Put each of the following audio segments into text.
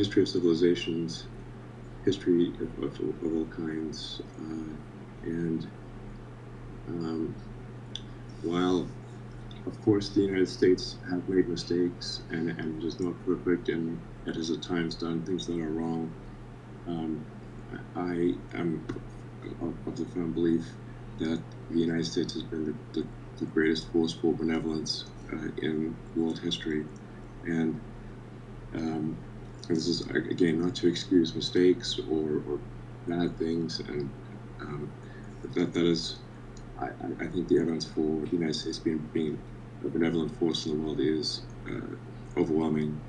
history of civilizations, history of all kinds, and um, while of course the United States have made mistakes and is not perfect and it has at times done things that are wrong, um, I am of the firm belief that the United States has been the greatest force for benevolence in world history, and um, this is again not to excuse mistakes or bad things, and but that is, I think the evidence for the United States being a benevolent force in the world is overwhelming.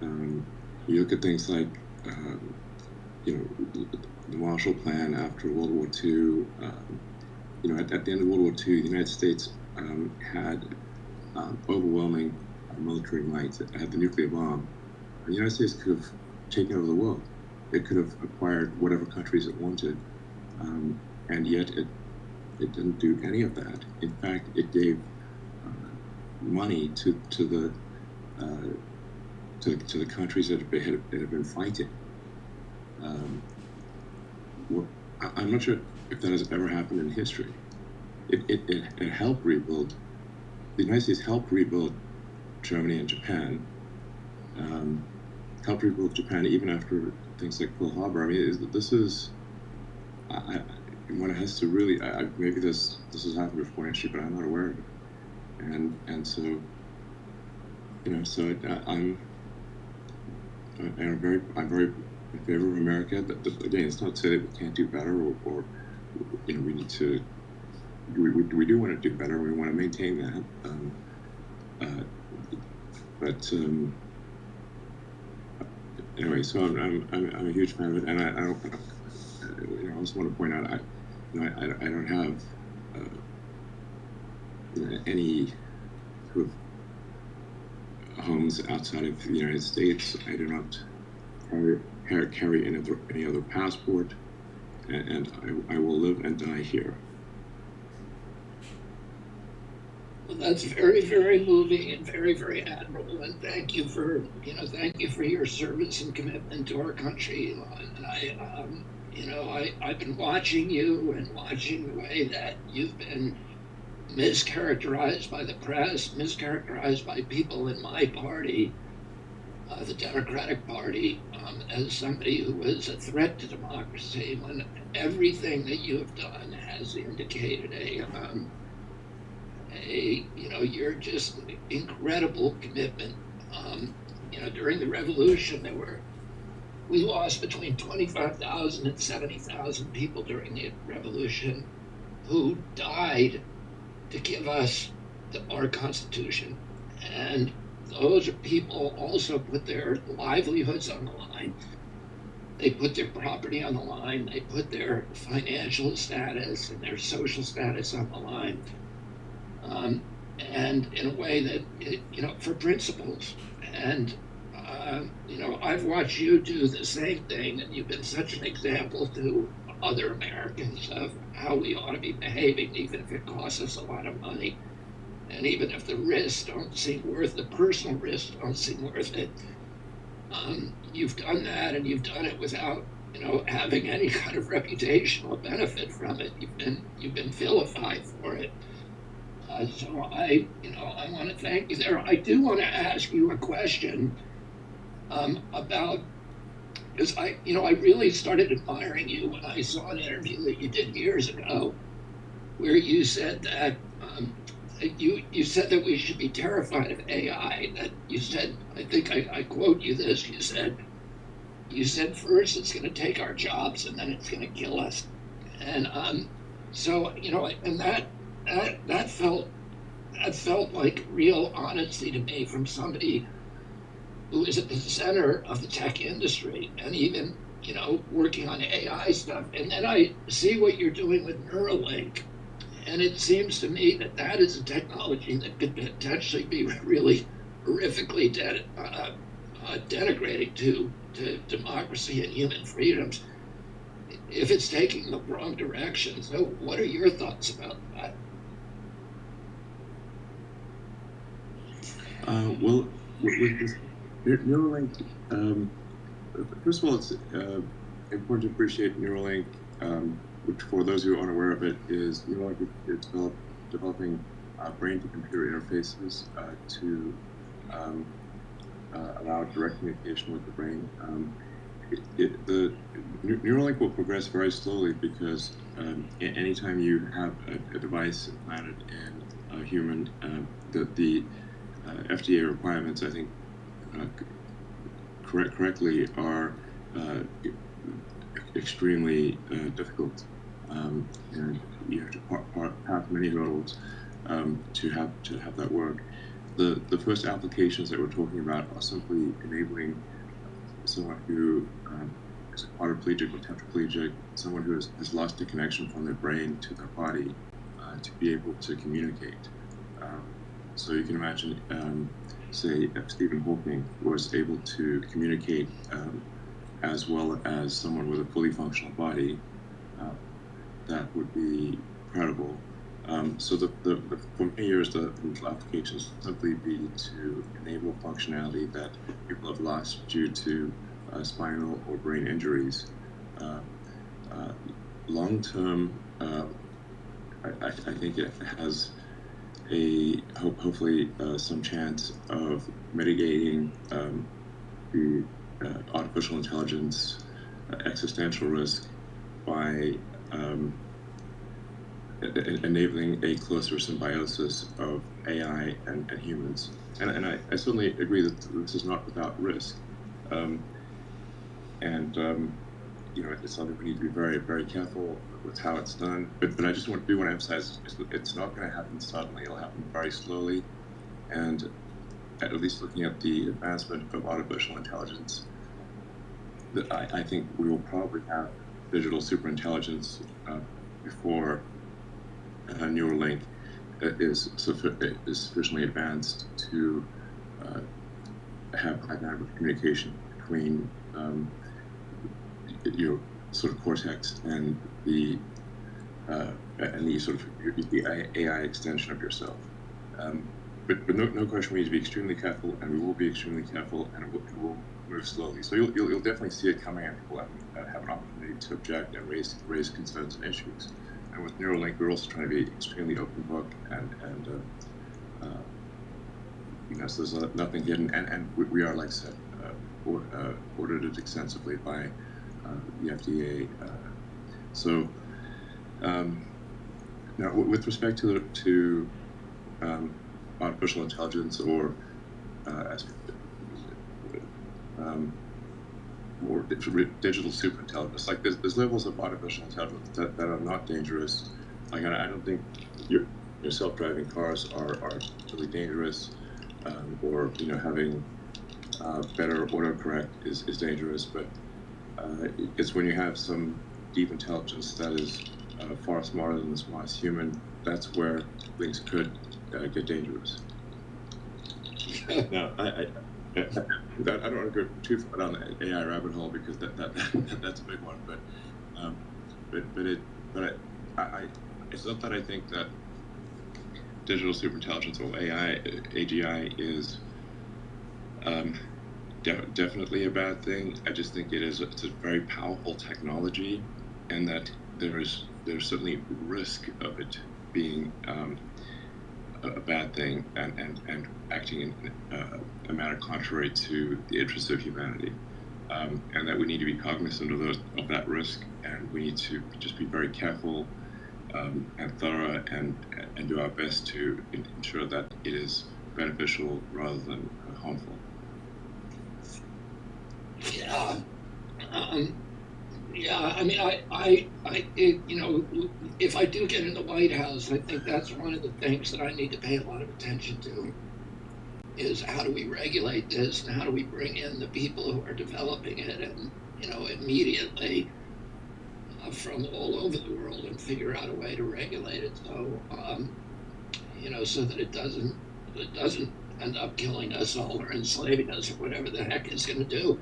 You look at things like you know the Marshall Plan after World War II. At the end of World War II, the United States had overwhelming military might. It had the nuclear bomb. The United States could have taken over the world. It could have acquired whatever countries it wanted, and yet it didn't do any of that. In fact, it gave money to the countries that had been fighting. I'm not sure if that has ever happened in history. It helped rebuild. The United States helped rebuild Germany and Japan. Helped rebuild Japan even after things like Pearl Harbor. I mean, this is one has to really. Maybe this has happened before in history, but I'm not aware of it. And so I'm very in favor of America. But again, it's not to say that we can't do better or we need to. We do want to do better. We want to maintain that. But anyway, so I'm a huge fan of it, and I don't. I also want to point out I don't have any sort of homes outside of the United States. I do not carry any other passport, and I will live and die here. Well, that's very, very moving and very, very admirable. And thank you for your service and commitment to our country, Elon. And I've been watching you and watching the way that you've been mischaracterized by the press, mischaracterized by people in my party, the Democratic Party, as somebody who is a threat to democracy, when everything that you have done has indicated you're just incredible commitment. During the revolution, we lost between 25,000 and 70,000 people during the revolution who died to give us our Constitution. And those people also put their livelihoods on the line. They put their property on the line. They put their financial status and their social status on the line. And in a way that, for principles. And, I've watched you do the same thing, and you've been such an example to other Americans of how we ought to be behaving, even if it costs us a lot of money. And even if the risks don't seem worth the personal risks don't seem worth it. You've done that, and you've done it without, having any kind of reputational benefit from it. You've been vilified for it. So I want to thank you there. I do want to ask you a question about, because I really started admiring you when I saw an interview that you did years ago, where you said that you said that we should be terrified of AI. That you said, I think I quote you this. You said first it's going to take our jobs and then it's going to kill us, and so and that felt like real honesty to me from somebody who is at the center of the tech industry and even working on AI stuff. And then I see what you're doing with Neuralink, and it seems to me that is a technology that could potentially be really horrifically denigrating to democracy and human freedoms if it's taking the wrong direction. So what are your thoughts about that? Well, with this Neuralink, first of all, it's important to appreciate Neuralink, which, for those who are unaware of it, is Neuralink is developing brain-to-computer interfaces to allow direct communication with the brain. The Neuralink will progress very slowly because anytime you have a device implanted in a human, the FDA requirements, I think, correctly, are extremely difficult, and you have to pass many hurdles to have that work. The first applications that we're talking about are simply enabling someone who is a quadriplegic or tetraplegic, someone who has lost the connection from their brain to their body, to be able to communicate. So you can imagine, say, if Stephen Hawking was able to communicate as well as someone with a fully functional body, that would be incredible. So for many years, the applications simply be to enable functionality that people have lost due to spinal or brain injuries. Long term, I think it has hopefully some chance of mitigating the artificial intelligence existential risk by enabling a closer symbiosis of AI and humans. And I certainly agree that this is not without risk. It's something we need to be very, very careful with how it's done. But I just do want to emphasize it's not going to happen suddenly. It'll happen very slowly. And at least looking at the advancement of artificial intelligence, I think we will probably have digital superintelligence before Neuralink is sufficiently advanced to have high bandwidth communication between your sort of cortex and the sort of the AI extension of yourself. But no question, we need to be extremely careful, and we will be extremely careful, and it will move slowly. So you'll definitely see it coming, and people have an opportunity to object and raise concerns and issues. And with Neuralink, we're also trying to be extremely open book, and so there's nothing hidden, and we are, like I said, audited extensively by the FDA. So now, with respect to artificial intelligence or more digital superintelligence, like there's levels of artificial intelligence that are not dangerous. Like I don't think your self-driving cars are really dangerous, or having better autocorrect is dangerous. But it's when you have some deep intelligence that is far smarter than the smartest human, that's where things could get dangerous. Now, I don't want to go too far down the AI rabbit hole because that's a big one. But it's not that I think that digital superintelligence or AGI is definitely a bad thing. I just think it's a very powerful technology, and that there's certainly risk of it being a bad thing and acting in a manner contrary to the interests of humanity, and that we need to be cognizant of that risk, and we need to just be very careful and thorough and do our best to ensure that it is beneficial rather than harmful. Yeah. Yeah, I mean, if I do get in the White House, I think that's one of the things that I need to pay a lot of attention to, is how do we regulate this, and how do we bring in the people who are developing it, and immediately from all over the world, and figure out a way to regulate it, so so that it doesn't end up killing us all or enslaving us or whatever the heck it's going to do.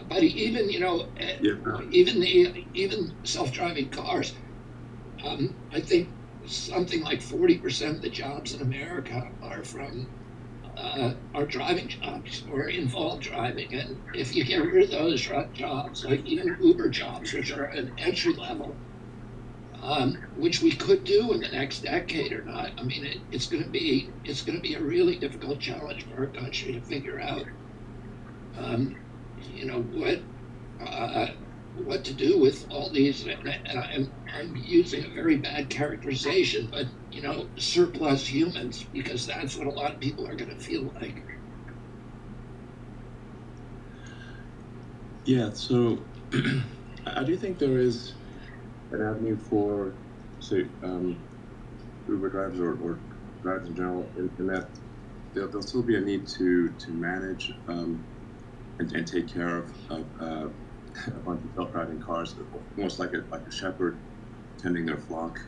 But even even self-driving cars, I think something like 40% of the jobs in America are from are driving jobs or involve driving. And if you get rid of those jobs, like even Uber jobs, which are an entry level, which we could do in the next decade or not. I mean, it's going to be a really difficult challenge for our country to figure out, um, you know, uh, what to do with all these. And I'm using a very bad characterization, but surplus humans, because that's what a lot of people are going to feel like. Yeah, so I do think there is an avenue for, say, Uber drivers or drivers in general, in that there'll still be a need to manage and take care of a bunch of self-driving cars, almost like a shepherd tending their flock.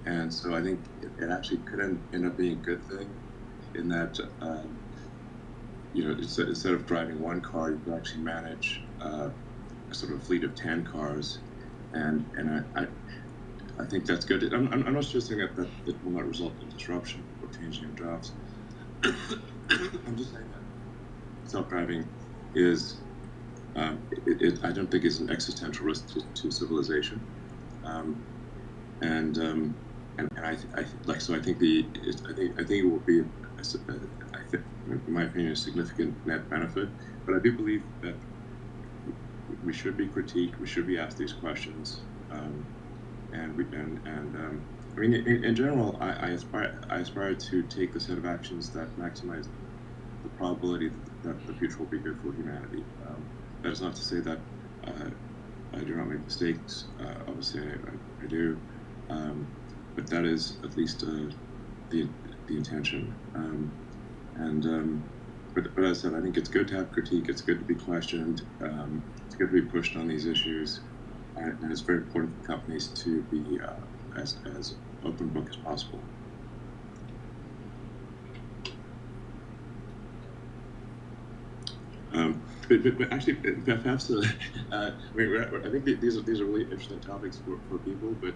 And so I think it actually could end up being a good thing in that, instead of driving one car, you can actually manage a sort of fleet of 10 cars. And I think that's good. I'm not suggesting that it will not result in disruption or changing of jobs. I'm just saying that self-driving is, I don't think it's an existential risk to civilization. And I think it will be, in my opinion, a significant net benefit. But I do believe that we should be critiqued. We should be asked these questions. I mean, in general, I aspire to take the set of actions that maximize the probability that the future will be good for humanity. That is not to say that I do not make mistakes. Obviously, I do, but that is at least the intention. But as I said, I think it's good to have critique. It's good to be questioned. It's good to be pushed on these issues, and it's very important for companies to be as open book as possible. But actually, perhaps I think these are really interesting topics for people. But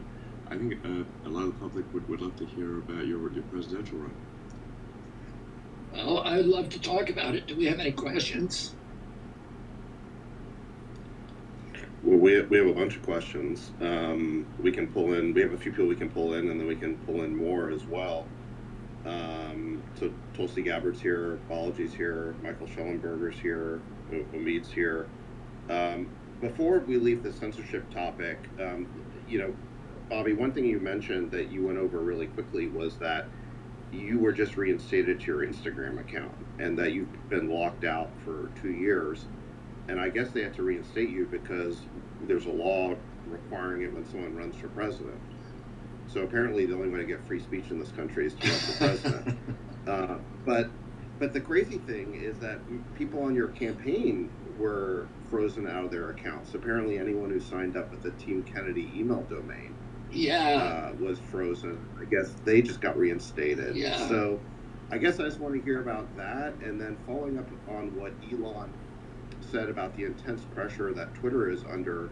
I think a lot of the public would love to hear about your presidential run. Well, I'd love to talk about it. Do we have any questions? Well, we have a bunch of questions. We can pull in. We have a few people we can pull in, and then we can pull in more as well. So Tulsi Gabbard's here, Balaji's here, Michael Schellenberger's here, Omid's here. Before we leave the censorship topic, Bobby, one thing you mentioned that you went over really quickly was that you were just reinstated to your Instagram account and that you've been locked out for 2 years. And I guess they had to reinstate you because there's a law requiring it when someone runs for president. So apparently the only way to get free speech in this country is to run for president. But the crazy thing is that people on your campaign were frozen out of their accounts. Apparently anyone who signed up with the Team Kennedy email domain was frozen. I guess they just got reinstated. Yeah. So I guess I just want to hear about that. And then following up on what Elon said about the intense pressure that Twitter is under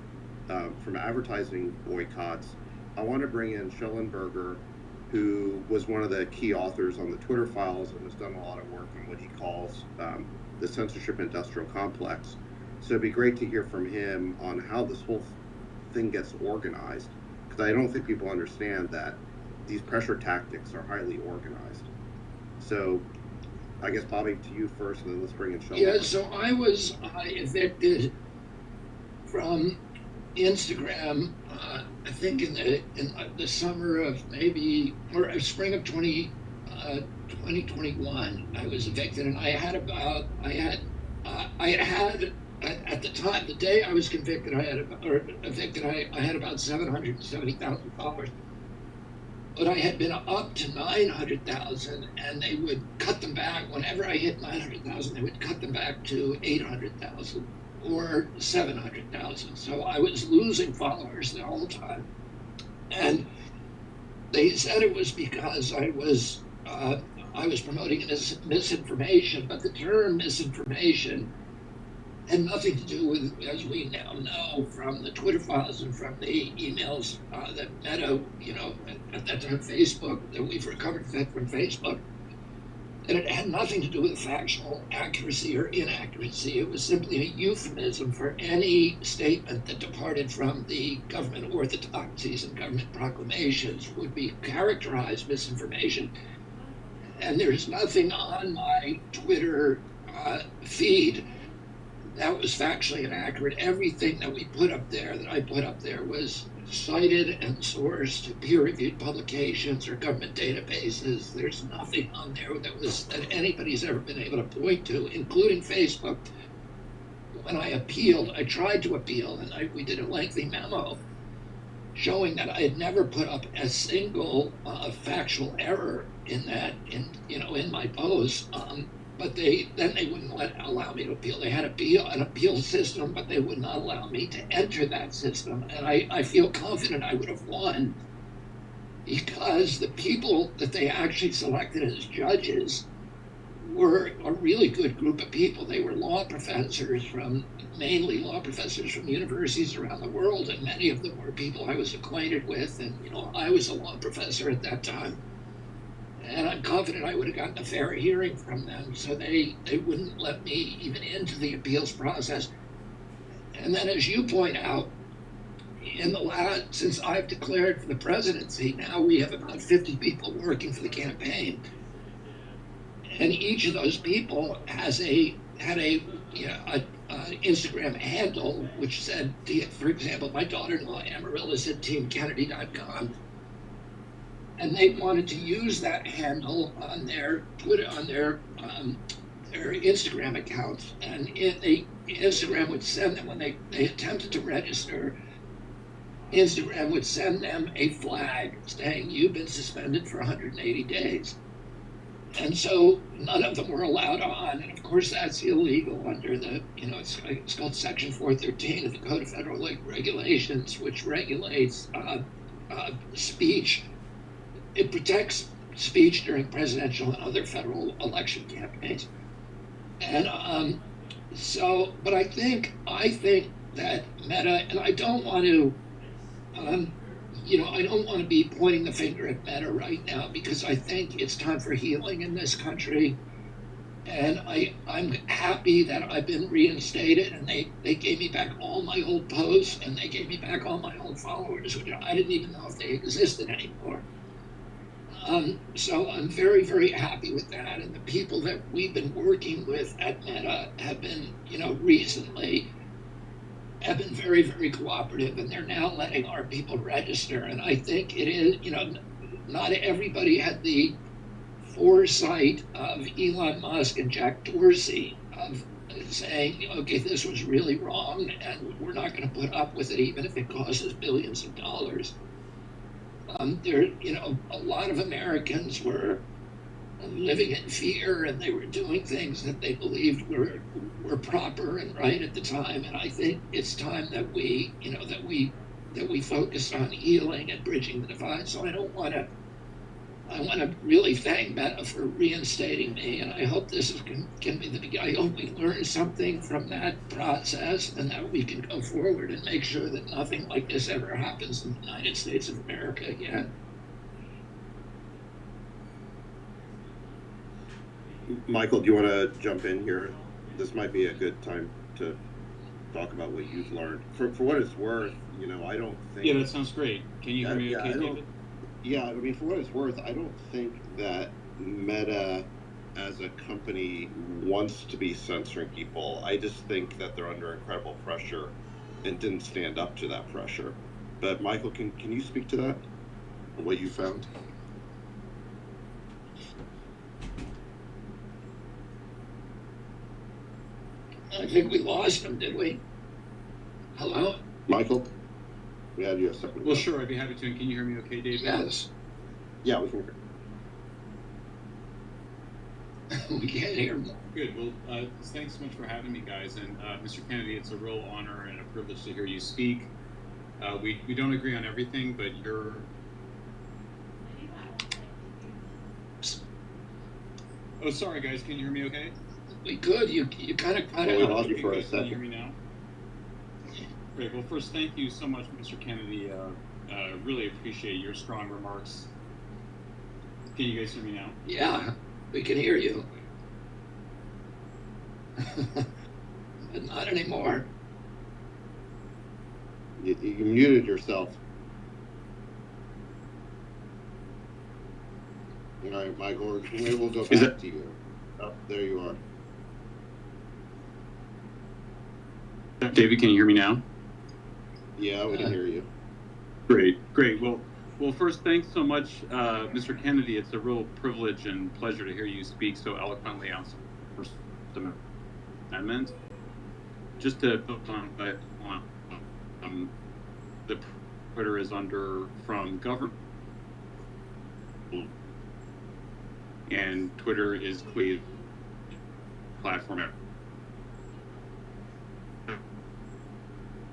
from advertising boycotts, I want to bring in Schellenberger, who was one of the key authors on the Twitter files and has done a lot of work on what he calls the censorship industrial complex. So it'd be great to hear from him on how this whole thing gets organized, because I don't think people understand that these pressure tactics are highly organized. So I guess, Bobby, to you first, and then let's bring in Schellenberger. Yeah, so I was evicted from Instagram, I think in the summer of spring of 2021, I was evicted, and I had at the time, the day I was convicted, I had about $770,000. But I had been up to 900,000, and they would cut them back. Whenever I hit 900,000, they would cut them back to 800,000 or 700,000. So I was losing followers the whole time. And they said it was because I was promoting misinformation, but the term misinformation had nothing to do with, as we now know from the Twitter files and from the emails that Meta, at that time Facebook, that we've recovered from Facebook, And it had nothing to do with factual accuracy or inaccuracy. It was simply a euphemism for any statement that departed from the government orthodoxies and government proclamations would be characterized misinformation. And there's nothing on my Twitter feed that was factually inaccurate. Everything that we put up there, that I put up there, was cited and sourced to peer-reviewed publications or government databases. There's nothing on there that anybody's ever been able to point to, including Facebook. When I appealed, I tried to appeal, and we did a lengthy memo showing that I had never put up a single factual error in my post. But they wouldn't allow me to appeal. They had an appeal system, but they would not allow me to enter that system. And I feel confident I would have won, because the people that they actually selected as judges were a really good group of people. They were mainly law professors from universities around the world, and many of them were people I was acquainted with. And I was a law professor at that time. And I'm confident I would have gotten a fair hearing from them, so they wouldn't let me even into the appeals process. And then, as you point out, since I've declared for the presidency, now we have about 50 people working for the campaign. And each of those people had a Instagram handle which said, for example, my daughter-in-law Amarillo said teamkennedy.com. And they wanted to use that handle on their Twitter, on their Instagram accounts. And Instagram would send them, when they attempted to register, Instagram would send them a flag saying, "You've been suspended for 180 days." And so none of them were allowed on. And of course, that's illegal under it's called Section 413 of the Code of Federal Regulations, which regulates speech. It protects speech during presidential and other federal election campaigns. And but I think that Meta, and I don't want to, I don't want to be pointing the finger at Meta right now, because I think it's time for healing in this country. And I'm happy that I've been reinstated, and they gave me back all my old posts, and they gave me back all my old followers, which I didn't even know if they existed anymore. So I'm very, very happy with that. And the people that we've been working with at Meta have been, recently have been very, very cooperative, and they're now letting our people register. And I think it is, not everybody had the foresight of Elon Musk and Jack Dorsey of saying, okay, this was really wrong, and we're not going to put up with it, even if it costs us billions of dollars. A lot of Americans were living in fear, and they were doing things that they believed were proper and right at the time. And I think it's time that we focus on healing and bridging the divide. So I want to really thank Meta for reinstating me, and I hope this can be the beginning. I hope we learn something from that process, and that we can go forward and make sure that nothing like this ever happens in the United States of America again. Michael, do you want to jump in here? This might be a good time to talk about what you've learned. For what it's worth, I don't think... Yeah, that sounds great. Can you hear me okay, David? Yeah, I mean, for what it's worth, I don't think that Meta as a company wants to be censoring people. I just think that they're under incredible pressure and didn't stand up to that pressure. But Michael, can you speak to that? What you found? I think we lost him, did we? Hello? Michael? We had you a second. Well, sure, I'd be happy to. And can you hear me okay, David? Yes. Yeah, we can hear. We can't hear him. Good. Well, thanks so much for having me, guys. And Mr. Kennedy, it's a real honor and a privilege to hear you speak. We don't agree on everything, but you're... Oh, sorry, guys. Can you hear me okay? We could. You kind of cut out. We lost you for a second. Can you hear me now? Great. Well, first, thank you so much, Mr. Kennedy. Really appreciate your strong remarks. Can you guys hear me now? Yeah. We can hear you. But not anymore. You muted yourself. All right, Michael, maybe we'll go back to you. Oh, there you are. David, can you hear me now? Yeah, we can hear you. Great. Well, first, thanks so much, Mr. Kennedy. It's a real privilege and pleasure to hear you speak so eloquently on First Amendment. Just to build on that, the Twitter is under from government, and Twitter is clearly a platform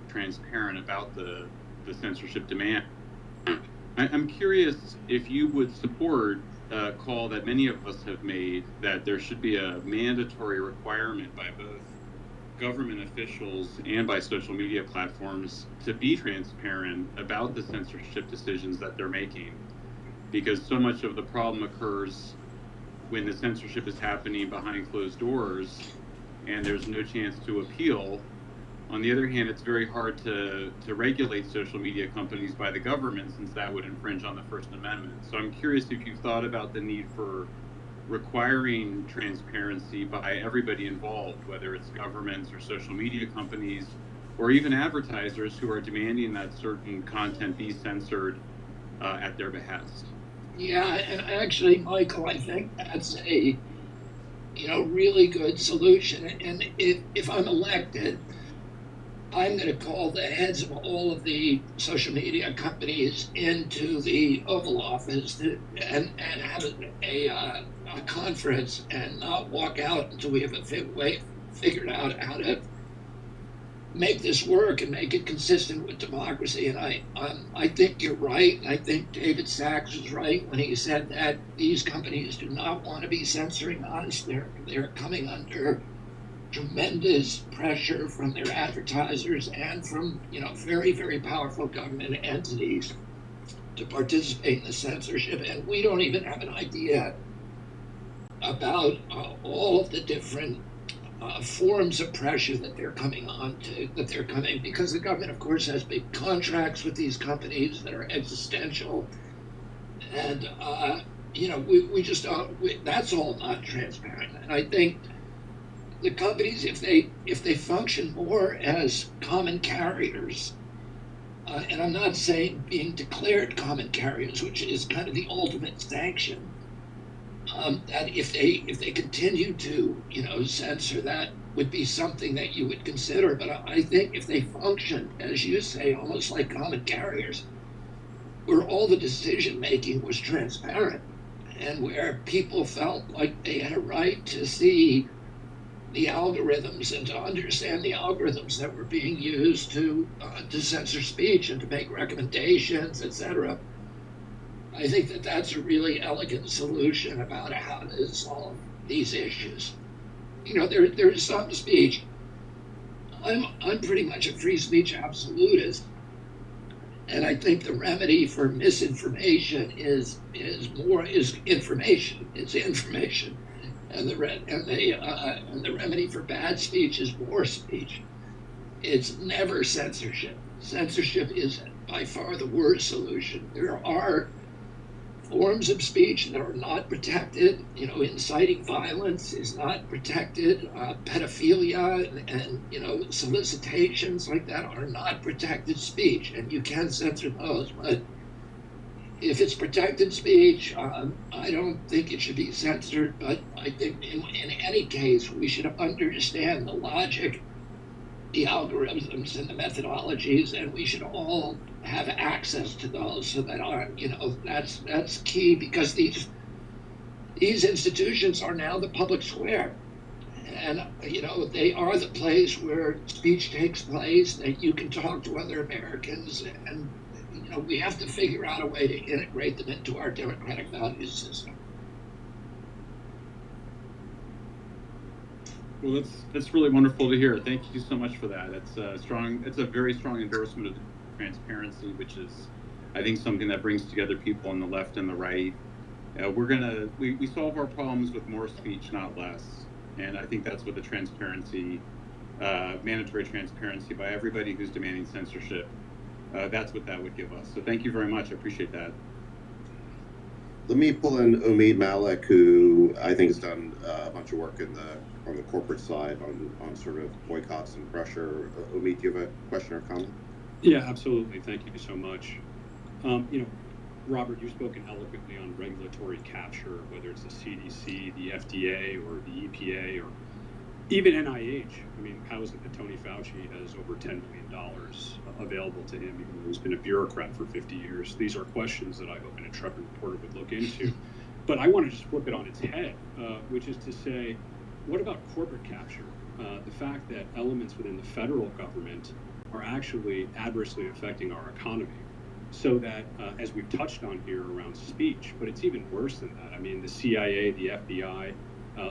transparent about the censorship demand. I'm curious if you would support a call that many of us have made that there should be a mandatory requirement by both government officials and by social media platforms to be transparent about the censorship decisions that they're making, because so much of the problem occurs when the censorship is happening behind closed doors and there's no chance to appeal. On the other hand, it's very hard to regulate social media companies by the government, since that would infringe on the First Amendment. So I'm curious if you've thought about the need for requiring transparency by everybody involved, whether it's governments or social media companies, or even advertisers who are demanding that certain content be censored at their behest. Yeah, and actually, Michael, I think that's a really good solution. And if I'm elected, I'm going to call the heads of all of the social media companies into the Oval Office and have a conference and not walk out until we have figured out how to make this work and make it consistent with democracy. And I think you're right. I think David Sachs was right when he said that these companies do not want to be censoring us. They're coming under tremendous pressure from their advertisers and from very, very powerful government entities to participate in the censorship, and we don't even have an idea about all of the different forms of pressure that they're coming because the government, of course, has big contracts with these companies that are existential, and we just don't. That's all not transparent, and I think the companies, if they function more as common carriers, and I'm not saying being declared common carriers, which is kind of the ultimate sanction, that if they continue to censor, that would be something that you would consider. But I think if they function, as you say, almost like common carriers, where all the decision making was transparent and where people felt like they had a right to see the algorithms and to understand the algorithms that were being used to censor speech and to make recommendations, etc. I think that that's a really elegant solution about how to solve these issues. There is some speech. I'm pretty much a free speech absolutist, and I think the remedy for misinformation is information. It's information. And the remedy for bad speech is more speech. It's never censorship. Censorship is by far the worst solution. There are forms of speech that are not protected. Inciting violence is not protected. Pedophilia and solicitations like that are not protected speech, and you can censor those. But if it's protected speech, I don't think it should be censored, but I think in any case, we should understand the logic, the algorithms, and the methodologies, and we should all have access to those so that that's key, because these institutions are now the public square. And, they are the place where speech takes place, that you can talk to other Americans, and we have to figure out a way to integrate them into our democratic value system. Well, that's really wonderful to hear. Thank you so much for that. It's a very strong endorsement of transparency, which is, I think, something that brings together people on the left and the right. We solve our problems with more speech, not less. And I think that's what the transparency, mandatory transparency by everybody who's demanding censorship, that's what that would give us. So thank you very much. I appreciate that. Let me pull in Omid Malik, who I think has done a bunch of work on the corporate side on sort of boycotts and pressure. Omid, do you have a question or comment? Yeah, absolutely. Thank you so much. Robert, you've spoken eloquently on regulatory capture, whether it's the CDC, the FDA, or the EPA, or even NIH. I mean, how is it that Tony Fauci has over $10 million available to him, even though he's been a bureaucrat for 50 years? These are questions that I hope an intrepid reporter would look into. But I want to just flip it on its head, which is to say, what about corporate capture? The fact that elements within the federal government are actually adversely affecting our economy. So that, as we've touched on here around speech, but it's even worse than that. I mean, the CIA, the FBI,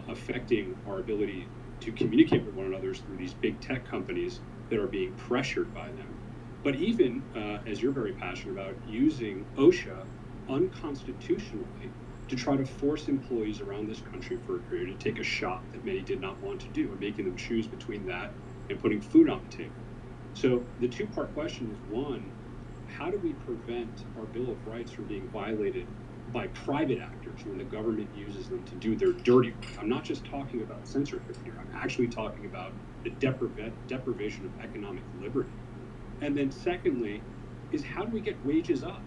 affecting our ability to communicate with one another through these big tech companies that are being pressured by them. But even, as you're very passionate about, using OSHA unconstitutionally to try to force employees around this country for a period to take a shot that many did not want to do, and making them choose between that and putting food on the table. So the two-part question is, one, how do we prevent our Bill of Rights from being violated by private actors when the government uses them to do their dirty work? I'm not just talking about censorship here. I'm actually talking about the deprivation of economic liberty. And then secondly, is how do we get wages up?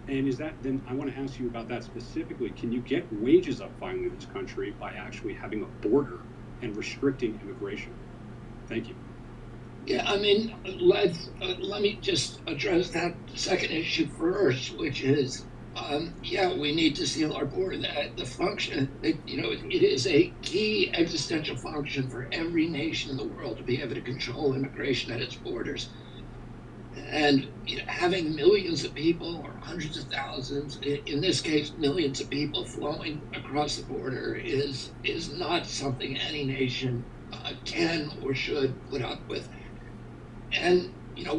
And is that, then I want to ask you about that specifically. Can you get wages up finally in this country by actually having a border and restricting immigration? Thank you. Yeah, I mean, let me just address that second issue first, which is, yeah, we need to seal our border. The function, it is a key existential function for every nation in the world to be able to control immigration at its borders. And having millions of people, or hundreds of thousands, in this case, millions of people flowing across the border is not something any nation can or should put up with. And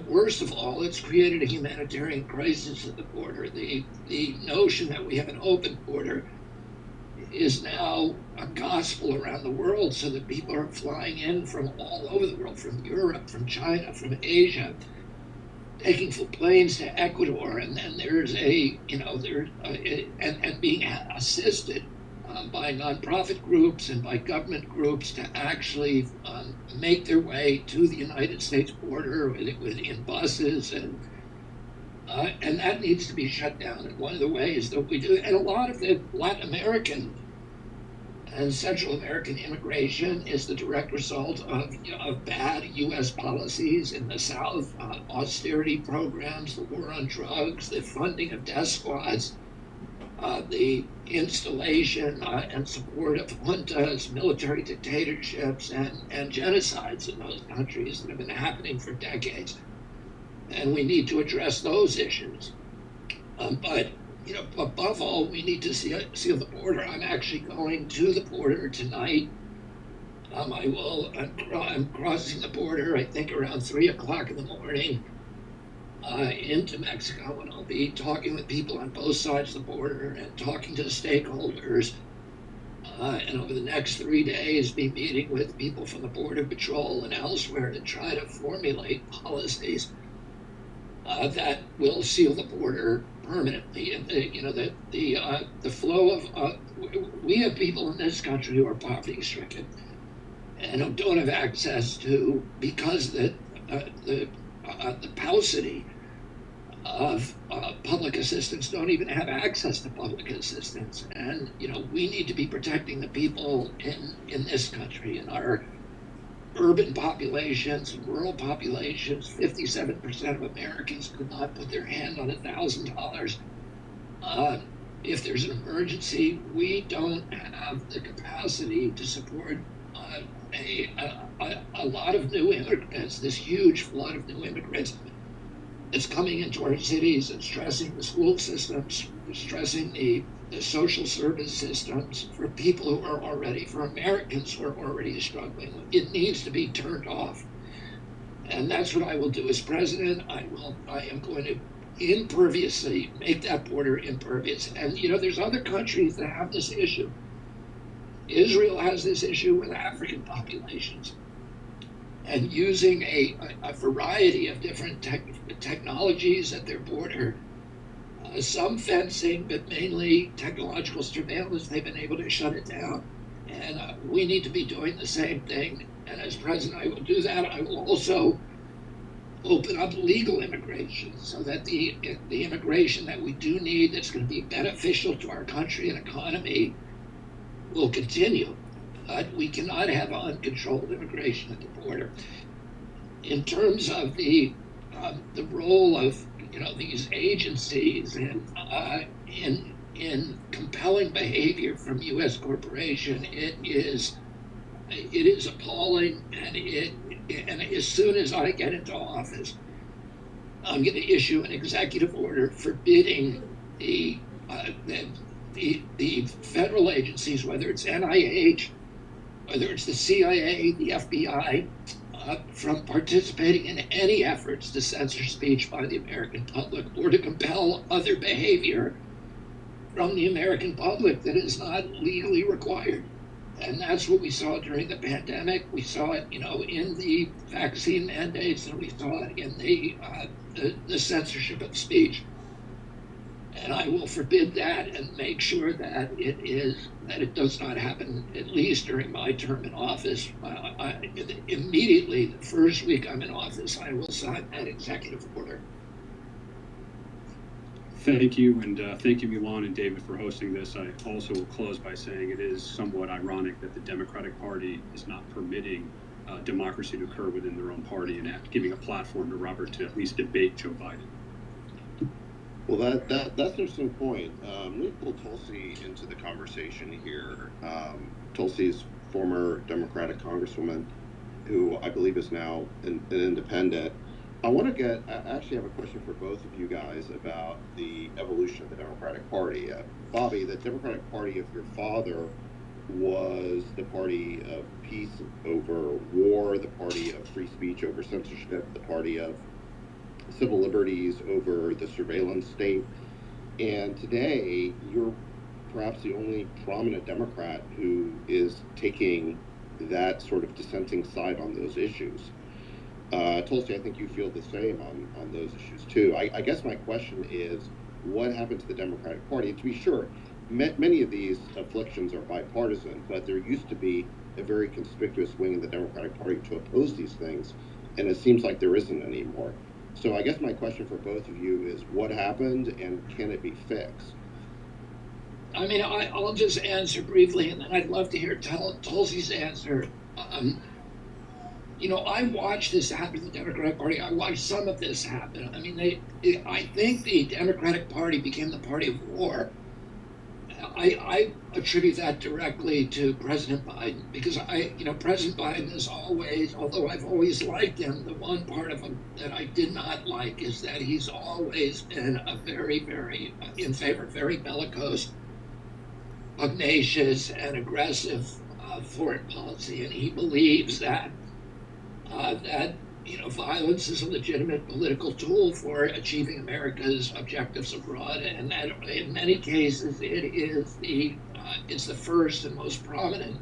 worst of all, it's created a humanitarian crisis at the border. The notion that we have an open border is now a gospel around the world, so that people are flying in from all over the world, from Europe, from China, from Asia, taking full planes to Ecuador, and then there's and being assisted by nonprofit groups and by government groups to actually make their way to the United States border in buses, and that needs to be shut down. And one of the ways that we do it, and a lot of the Latin American and Central American immigration is the direct result of bad U.S. policies in the South, austerity programs, the war on drugs, the funding of death squads, the installation and support of juntas, military dictatorships, and genocides in those countries that have been happening for decades. And we need to address those issues. But above all, we need to seal the border. I'm actually going to the border tonight. I'm crossing the border, I think, around 3 o'clock in the morning into Mexico, and I'll be talking with people on both sides of the border and talking to the stakeholders. And over the next 3 days, be meeting with people from the Border Patrol and elsewhere to try to formulate policies that will seal the border permanently. And the flow of we have people in this country who are poverty stricken and who don't have access to, because the paucity of public assistance, don't even have access to public assistance. And we need to be protecting the people in this country, in our urban populations, rural populations. 57% of Americans could not put their hand on $1,000. If there's an emergency, we don't have the capacity to support a lot of new immigrants, this huge flood of new immigrants that's coming into our cities and stressing the school systems, stressing the social service systems for people who are already, for Americans who are already struggling. It needs to be turned off. And that's what I will do as president. I am going to imperviously make that border impervious. And there's other countries that have this issue. Israel has this issue with African populations, and using a variety of different technologies at their border, some fencing, but mainly technological surveillance, they've been able to shut it down. And we need to be doing the same thing. And as president, I will do that. I will also open up legal immigration so that the immigration that we do need, that's going to be beneficial to our country and economy, will continue. But we cannot have uncontrolled immigration at the border. In terms of the role of these agencies in compelling behavior from U.S. corporation, it is appalling. And as soon as I get into office, I'm going to issue an executive order forbidding the federal agencies, whether it's NIH, whether it's the CIA, the FBI, from participating in any efforts to censor speech by the American public or to compel other behavior from the American public that is not legally required. And that's what we saw during the pandemic. We saw it, in the vaccine mandates, and we saw it in the censorship of speech. And I will forbid that and make sure that it does not happen, at least during my term in office. Immediately, the first week I'm in office, I will sign that executive order. Thank you, and thank you, Elon and David, for hosting this. I also will close by saying it is somewhat ironic that the Democratic Party is not permitting democracy to occur within their own party and giving a platform to Robert to at least debate Joe Biden. Well, that's an interesting point. Let me pull Tulsi into the conversation here. Tulsi's former Democratic congresswoman, who I believe is now an independent. I actually have a question for both of you guys about the evolution of the Democratic Party. Bobby, the Democratic Party of your father was the party of peace over war, the party of free speech over censorship, the party of civil liberties over the surveillance state. And today, you're perhaps the only prominent Democrat who is taking that sort of dissenting side on those issues. Tulsi, I think you feel the same on those issues too. I guess my question is, what happened to the Democratic Party? To be sure, many of these afflictions are bipartisan, but there used to be a very conspicuous wing in the Democratic Party to oppose these things, and it seems like there isn't anymore. So I guess my question for both of you is, what happened and can it be fixed? I mean, I'll just answer briefly, and then I'd love to hear Tulsi's answer. I watched this happen to the Democratic Party. I watched some of this happen. I mean, I think the Democratic Party became the party of war. I attribute that directly to President Biden, because President Biden is always, although I've always liked him, the one part of him that I did not like is that he's always been a very, very in favor, very bellicose, pugnacious, and aggressive foreign policy, and he believes that violence is a legitimate political tool for achieving America's objectives abroad, and that in many cases it's the first and most prominent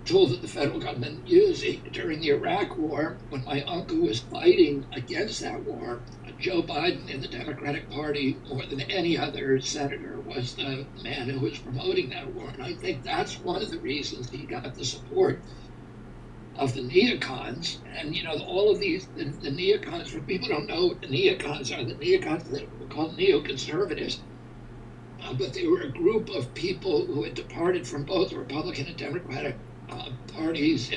tool that the federal government used. During the Iraq War, when my uncle was fighting against that war, Joe Biden in the Democratic Party, more than any other senator, was the man who was promoting that war, and I think that's one of the reasons he got the support of the neocons. And all of these, the neocons, for people who don't know what the neocons are, that were called neoconservatives, but they were a group of people who had departed from both the Republican and Democratic parties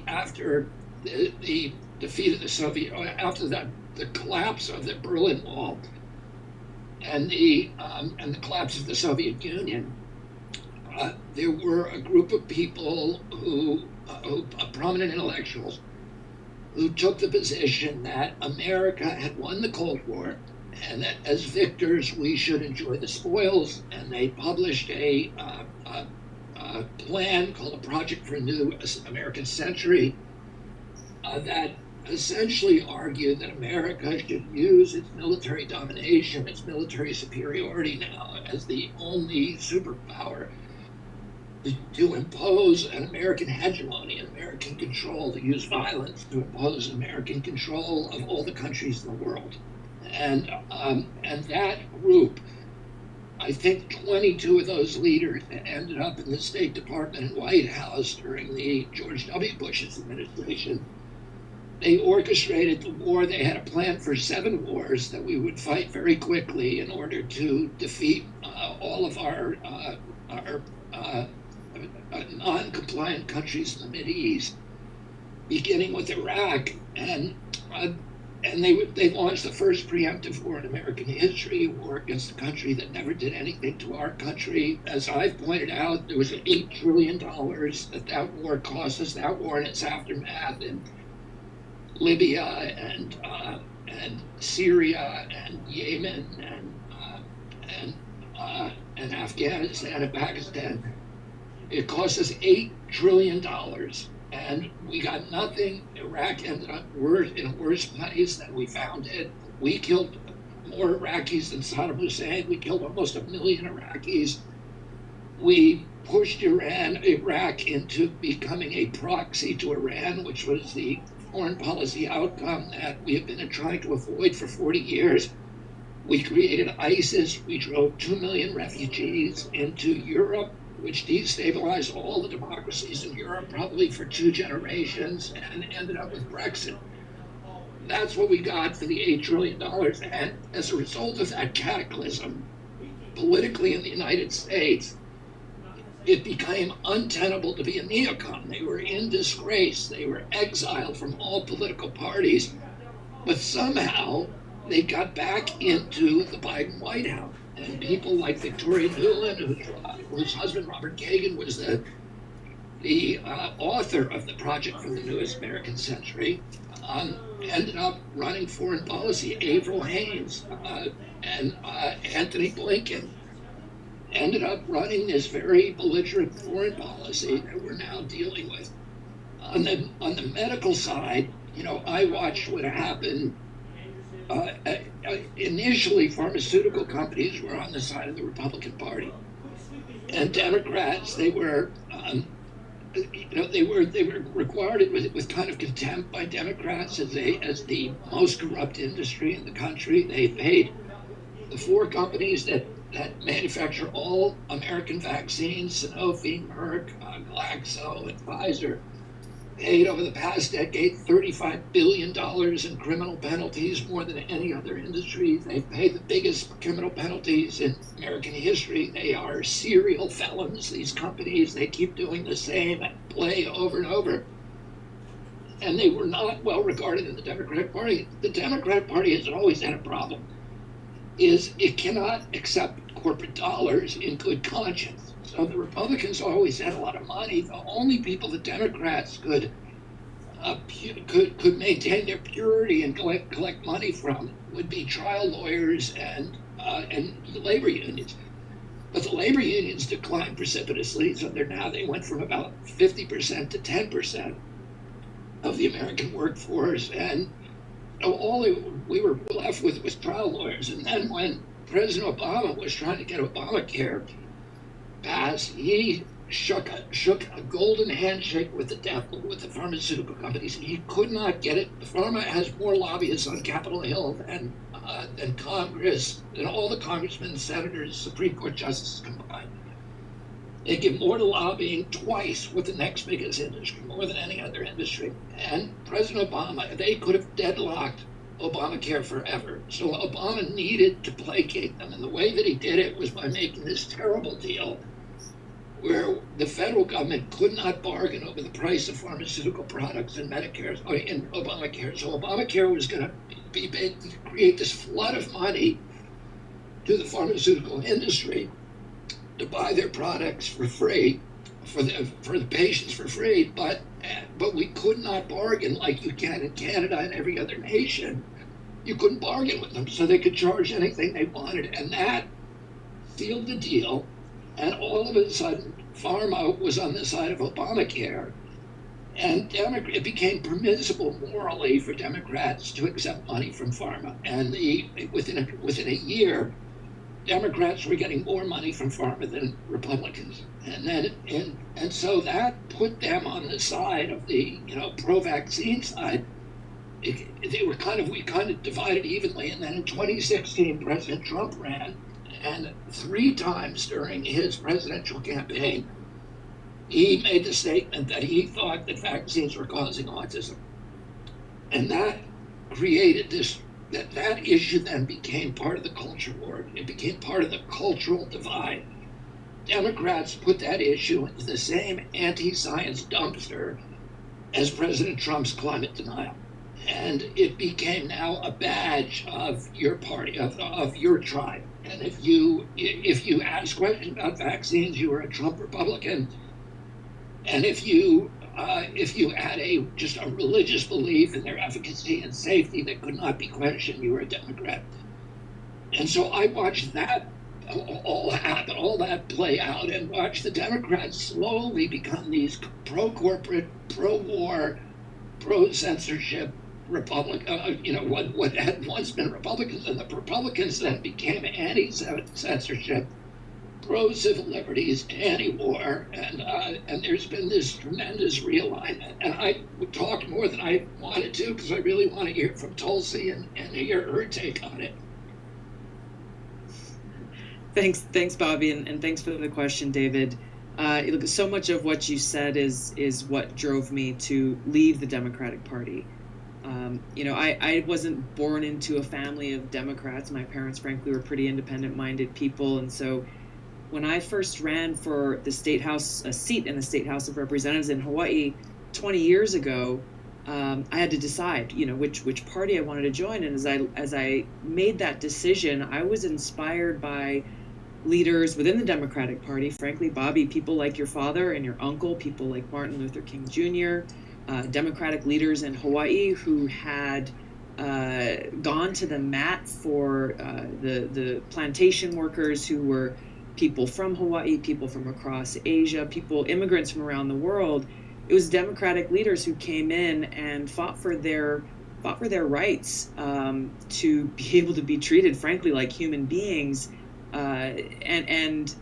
after the defeat of the Soviet, after the collapse of the Berlin Wall and the collapse of the Soviet Union. There were a group of people who prominent intellectuals who took the position that America had won the Cold War, and that as victors we should enjoy the spoils, and they published a plan called a Project for a New American Century that essentially argued that America should use its military domination, its military superiority now as the only superpower to impose an American hegemony, an American control, to use violence to impose American control of all the countries in the world. And that group, I think 22 of those leaders ended up in the State Department and White House during the George W. Bush's administration. They orchestrated the war. They had a plan for 7 wars that we would fight very quickly in order to defeat all of our non-compliant countries in the Mideast, beginning with Iraq, and they launched the first preemptive war in American history, a war against a country that never did anything to our country. As I've pointed out, there was $8 trillion that war cost us, that war and its aftermath in Libya and Syria and Yemen and Afghanistan and Pakistan. It cost us $8 trillion, and we got nothing. Iraq ended up in a worse place than we found it. We killed more Iraqis than Saddam Hussein. We killed almost 1 million Iraqis. We pushed Iraq into becoming a proxy to Iran, which was the foreign policy outcome that we have been trying to avoid for 40 years. We created ISIS. We drove 2 million refugees into Europe, which destabilized all the democracies in Europe probably for 2 generations, and ended up with Brexit. That's what we got for the $8 trillion. And as a result of that cataclysm, politically in the United States, it became untenable to be a neocon. They were in disgrace. They were exiled from all political parties. But somehow they got back into the Biden White House. And people like Victoria Nuland, whose husband Robert Kagan was the author of the Project for the Newest American Century, ended up running foreign policy. Avril Haines and Anthony Blinken ended up running this very belligerent foreign policy that we're now dealing with. On the medical side, I watched what happened. Initially, pharmaceutical companies were on the side of the Republican Party, and Democrats, they were regarded with kind of contempt by Democrats as the most corrupt industry in the country. They paid the 4 companies that manufacture all American vaccines, Sanofi, Merck, Glaxo, and Pfizer, paid over the past decade $35 billion in criminal penalties, more than any other industry. They've paid the biggest criminal penalties in American history. They are serial felons, these companies. They keep doing the same play over and over. And they were not well regarded in the Democratic Party. The Democratic Party has always had a problem, is it cannot accept corporate dollars in good conscience. So the Republicans always had a lot of money. The only people the Democrats could maintain their purity and collect money from would be trial lawyers and the labor unions. But the labor unions declined precipitously, so they went from about 50% to 10% of the American workforce, and we were left with was trial lawyers. And then when President Obama was trying to get Obamacare passed, he shook a golden handshake with the devil, with the pharmaceutical companies. He could not get it. The pharma has more lobbyists on Capitol Hill than Congress, than all the congressmen, senators, Supreme Court justices combined. They give more to lobbying, twice what the next biggest industry, more than any other industry. And President Obama, they could have deadlocked Obamacare forever. So Obama needed to placate them. And the way that he did it was by making this terrible deal where the federal government could not bargain over the price of pharmaceutical products in Obamacare. So Obamacare was going to create this flood of money to the pharmaceutical industry to buy their products for free, for the patients for free, but we could not bargain like you can in Canada and every other nation. You couldn't bargain with them, so they could charge anything they wanted, and that sealed the deal. And all of a sudden, pharma was on the side of Obamacare, And it became permissible morally for Democrats to accept money from pharma. And within a year, Democrats were getting more money from pharma than Republicans. And so that put them on the side of the pro-vaccine side. We kind of divided evenly. And then in 2016, President Trump ran, and 3 times during his presidential campaign, he made the statement that he thought that vaccines were causing autism. And that created that issue then became part of the culture war. It became part of the cultural divide. Democrats put that issue into the same anti-science dumpster as President Trump's climate denial. And it became now a badge of your party, of your tribe. And if you ask questions about vaccines, you were a Trump Republican. And if you had just a religious belief in their efficacy and safety that could not be questioned, you were a Democrat. And so I watched that all happen, all that play out, and watched the Democrats slowly become these pro-corporate, pro-war, pro-censorship Republican, what had once been Republicans, and the Republicans then became anti-censorship, pro-civil liberties, anti-war, and there's been this tremendous realignment. And I talked more than I wanted to because I really want to hear from Tulsi and hear her take on it. Thanks, Bobby, and thanks for the question, David. Look, so much of what you said is what drove me to leave the Democratic Party. I wasn't born into a family of Democrats. My parents, frankly, were pretty independent-minded people, and so when I first ran for the a seat in the State House of Representatives in Hawaii 20 years ago, I had to decide, which party I wanted to join. And as I made that decision, I was inspired by leaders within the Democratic Party, frankly, Bobby, people like your father and your uncle, people like Martin Luther King Jr., Democratic leaders in Hawaii who had gone to the mat for the plantation workers who were people from Hawaii, people from across Asia, immigrants from around the world. It was Democratic leaders who came in and fought for their rights to be able to be treated, frankly, like human beings, and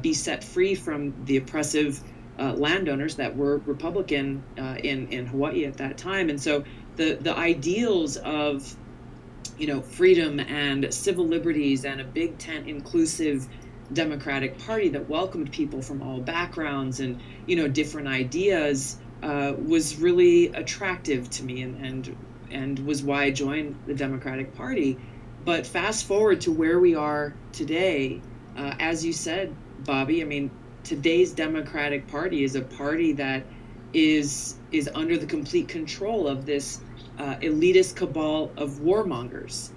be set free from the oppressive landowners that were Republican in Hawaii at that time. And so the ideals of freedom and civil liberties and a big tent inclusive Democratic Party that welcomed people from all backgrounds and different ideas was really attractive to me, and was why I joined the Democratic Party. But fast forward to where we are today, as you said, Bobby, I mean, today's Democratic Party is a party that is under the complete control of this elitist cabal of warmongers.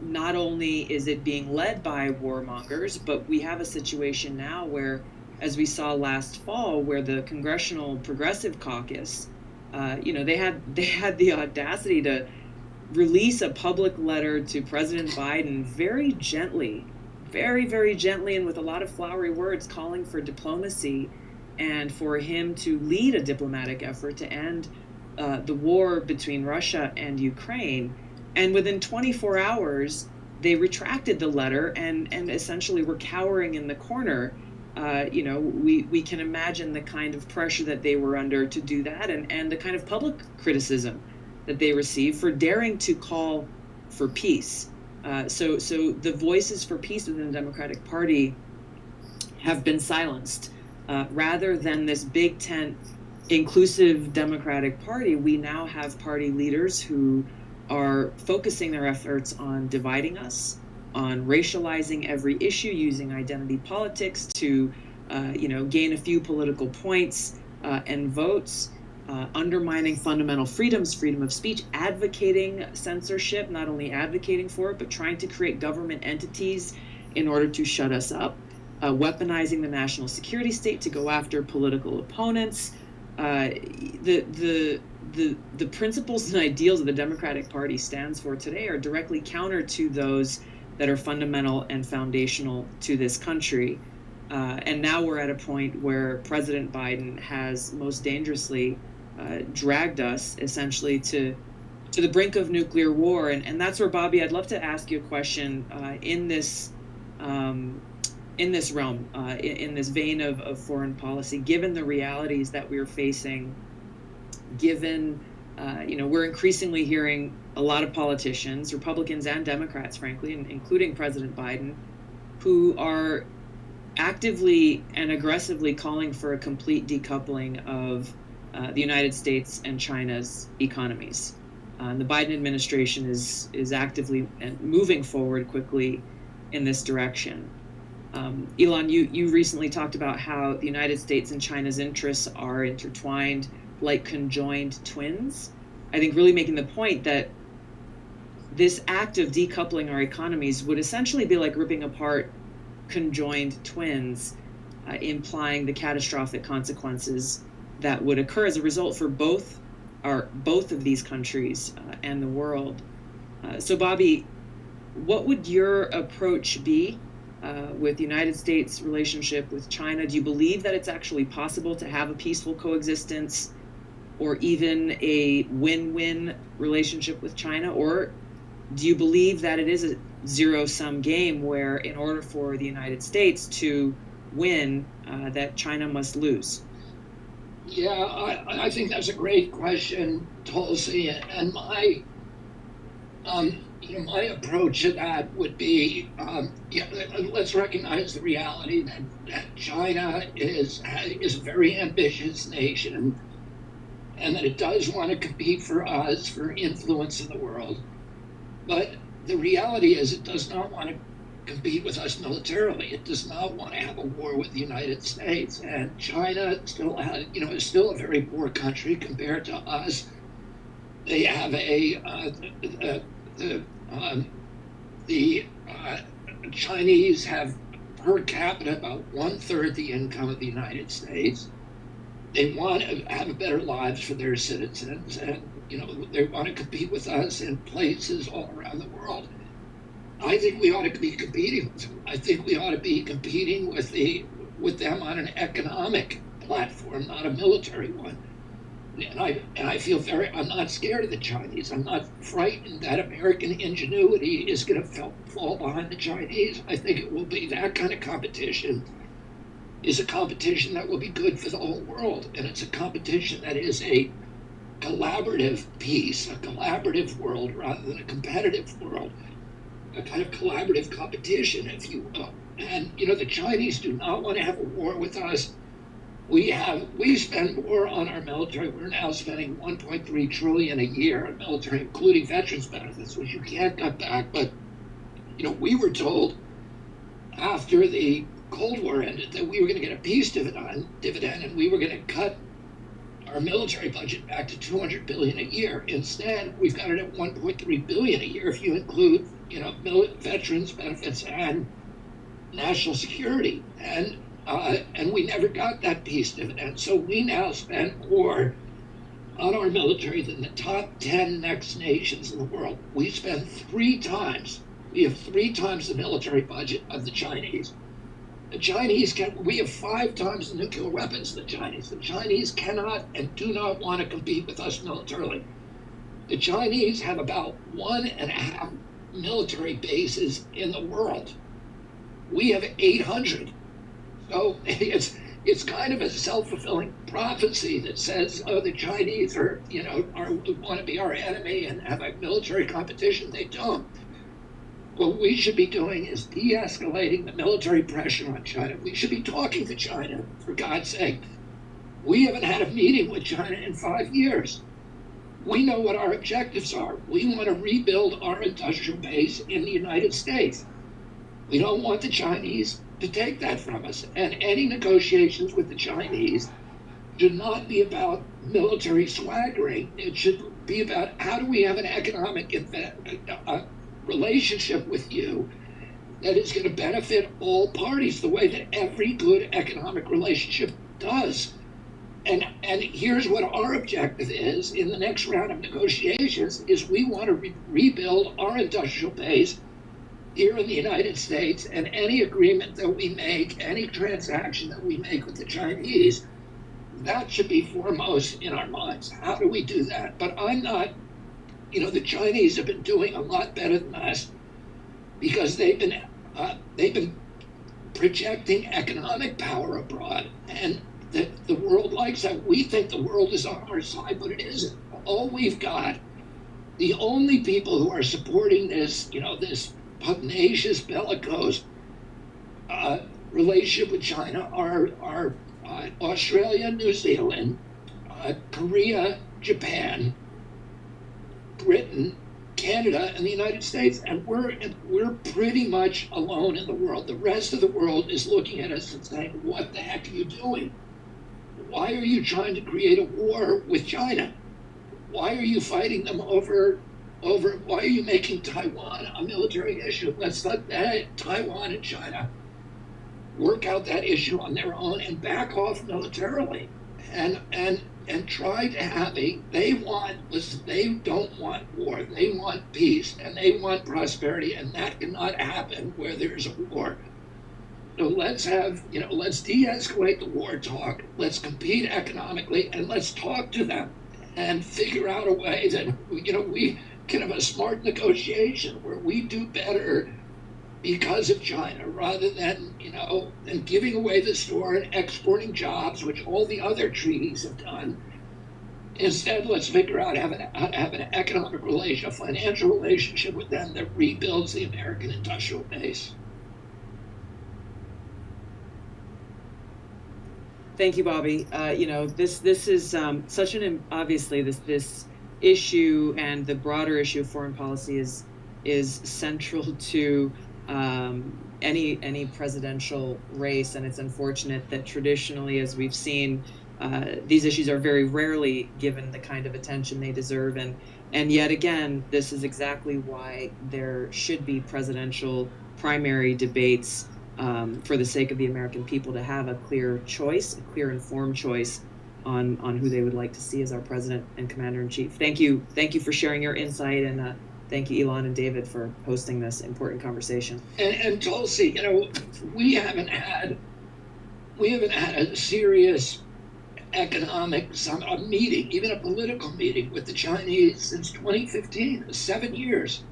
Not only is it being led by warmongers, but we have a situation now where, as we saw last fall, where the Congressional Progressive Caucus, they had the audacity to release a public letter to President Biden very gently, very, very gently, and with a lot of flowery words, calling for diplomacy and for him to lead a diplomatic effort to end the war between Russia and Ukraine. And within 24 hours, they retracted the letter and essentially were cowering in the corner. We can imagine the kind of pressure that they were under to do that, and the kind of public criticism that they received for daring to call for peace. So the voices for peace within the Democratic Party have been silenced. Rather than this big tent inclusive Democratic Party, we now have party leaders who are focusing their efforts on dividing us, on racializing every issue, using identity politics to gain a few political points and votes, undermining fundamental freedoms, freedom of speech, advocating censorship, not only advocating for it, but trying to create government entities in order to shut us up, weaponizing the national security state to go after political opponents. The principles and ideals that the Democratic Party stands for today are directly counter to those that are fundamental and foundational to this country. And now we're at a point where President Biden has most dangerously dragged us essentially to the brink of nuclear war. And that's where, Bobby, I'd love to ask you a question in this realm, in this vein of foreign policy, given the realities that we're facing, given, we're increasingly hearing a lot of politicians, Republicans and Democrats, frankly, including President Biden, who are actively and aggressively calling for a complete decoupling of the United States and China's economies. The Biden administration is actively and moving forward quickly in this direction. Elon, you recently talked about how the United States and China's interests are intertwined like conjoined twins. I think really making the point that this act of decoupling our economies would essentially be like ripping apart conjoined twins, implying the catastrophic consequences that would occur as a result for both of these countries and the world. So, Bobby, what would your approach be with the United States' relationship with China? Do you believe that it's actually possible to have a peaceful coexistence or even a win-win relationship with China? Or do you believe that it is a zero-sum game where in order for the United States to win, that China must lose? Yeah, I think that's a great question, Tulsi. And my my approach to that would be, let's recognize the reality that China is a very ambitious nation, and that it does want to compete for us for influence in the world. But the reality is it does not want to compete with us militarily. It does not want to have a war with the United States. And China still has, is still a very poor country compared to us. They have the Chinese have per capita about 1/3 the income of the United States. They want to have better lives for their citizens, and they want to compete with us in places all around the world. I think we ought to be competing with them. I think we ought to be competing with them on an economic platform, not a military one. And I feel I'm not scared of the Chinese. I'm not frightened that American ingenuity is going to fall behind the Chinese. I think it will be that kind of competition is a competition that will be good for the whole world. And it's a competition that is a collaborative peace, a collaborative world rather than a competitive world, a kind of collaborative competition, if you will. And, the Chinese do not want to have a war with us. We spend more on our military. We're now spending $1.3 trillion a year on military, including veterans benefits, which you can't cut back. But, we were told after the Cold War ended that we were going to get a peace dividend, and we were going to cut our military budget back to $200 billion a year. Instead, we've got it at $1.3 billion a year if you include, veterans benefits and national security. And we never got that peace dividend. So we now spend more on our military than the top 10 next nations in the world. We spend 3 times. We have 3 times the military budget of the Chinese. The Chinese we have 5 times the nuclear weapons of the Chinese. The Chinese cannot and do not want to compete with us militarily. The Chinese have about 1.5 military bases in the world. We have 800. So it's kind of a self-fulfilling prophecy that says, oh, the Chinese want to be our enemy and have a military competition. They don't. What we should be doing is de-escalating the military pressure on China. We should be talking to China, for God's sake. We haven't had a meeting with China in 5 years. We know what our objectives are. We want to rebuild our industrial base in the United States. We don't want the Chinese to take that from us. And any negotiations with the Chinese should not be about military swaggering. It should be about how do we have an economic relationship with you that is going to benefit all parties the way that every good economic relationship does. And here's what our objective is in the next round of negotiations is we want to rebuild our industrial base here in the United States, and any agreement that we make, any transaction that we make with the Chinese, that should be foremost in our minds. How do we do that? But I'm not, the Chinese have been doing a lot better than us because they've been projecting economic power abroad, and the world likes that. We think the world is on our side, but it isn't. All we've got, the only people who are supporting this, this pugnacious, bellicose relationship with China are Australia, New Zealand, Korea, Japan, Britain, Canada, and the United States, and we're pretty much alone in the world. The rest of the world is looking at us and saying, "What the heck are you doing? Why are you trying to create a war with China? Why are you fighting them over? Why are you making Taiwan a military issue? Let's let Taiwan and China work out that issue on their own and back off militarily, and try to have they don't want war, they want peace, and they want prosperity, and that cannot happen where there's a war. So let's de-escalate the war talk, let's compete economically, and let's talk to them and figure out a way that we can have a smart negotiation where we do better because of China, rather than giving away the store and exporting jobs, which all the other treaties have done. Instead, let's figure out how to have an economic relation, a financial relationship with them that rebuilds the American industrial base. Thank you, Bobby. This is such an obviously this issue and the broader issue of foreign policy is central to any presidential race, and it's unfortunate that traditionally, as we've seen, these issues are very rarely given the kind of attention they deserve, and yet again, this is exactly why there should be presidential primary debates for the sake of the American people, to have a clear choice, a clear informed choice on who they would like to see as our president and commander-in-chief. Thank you for sharing your insight, and thank you, Elon and David, for hosting this important conversation. And Tulsi, we haven't had a serious economic meeting, even a political meeting with the Chinese since 2015, 7 years.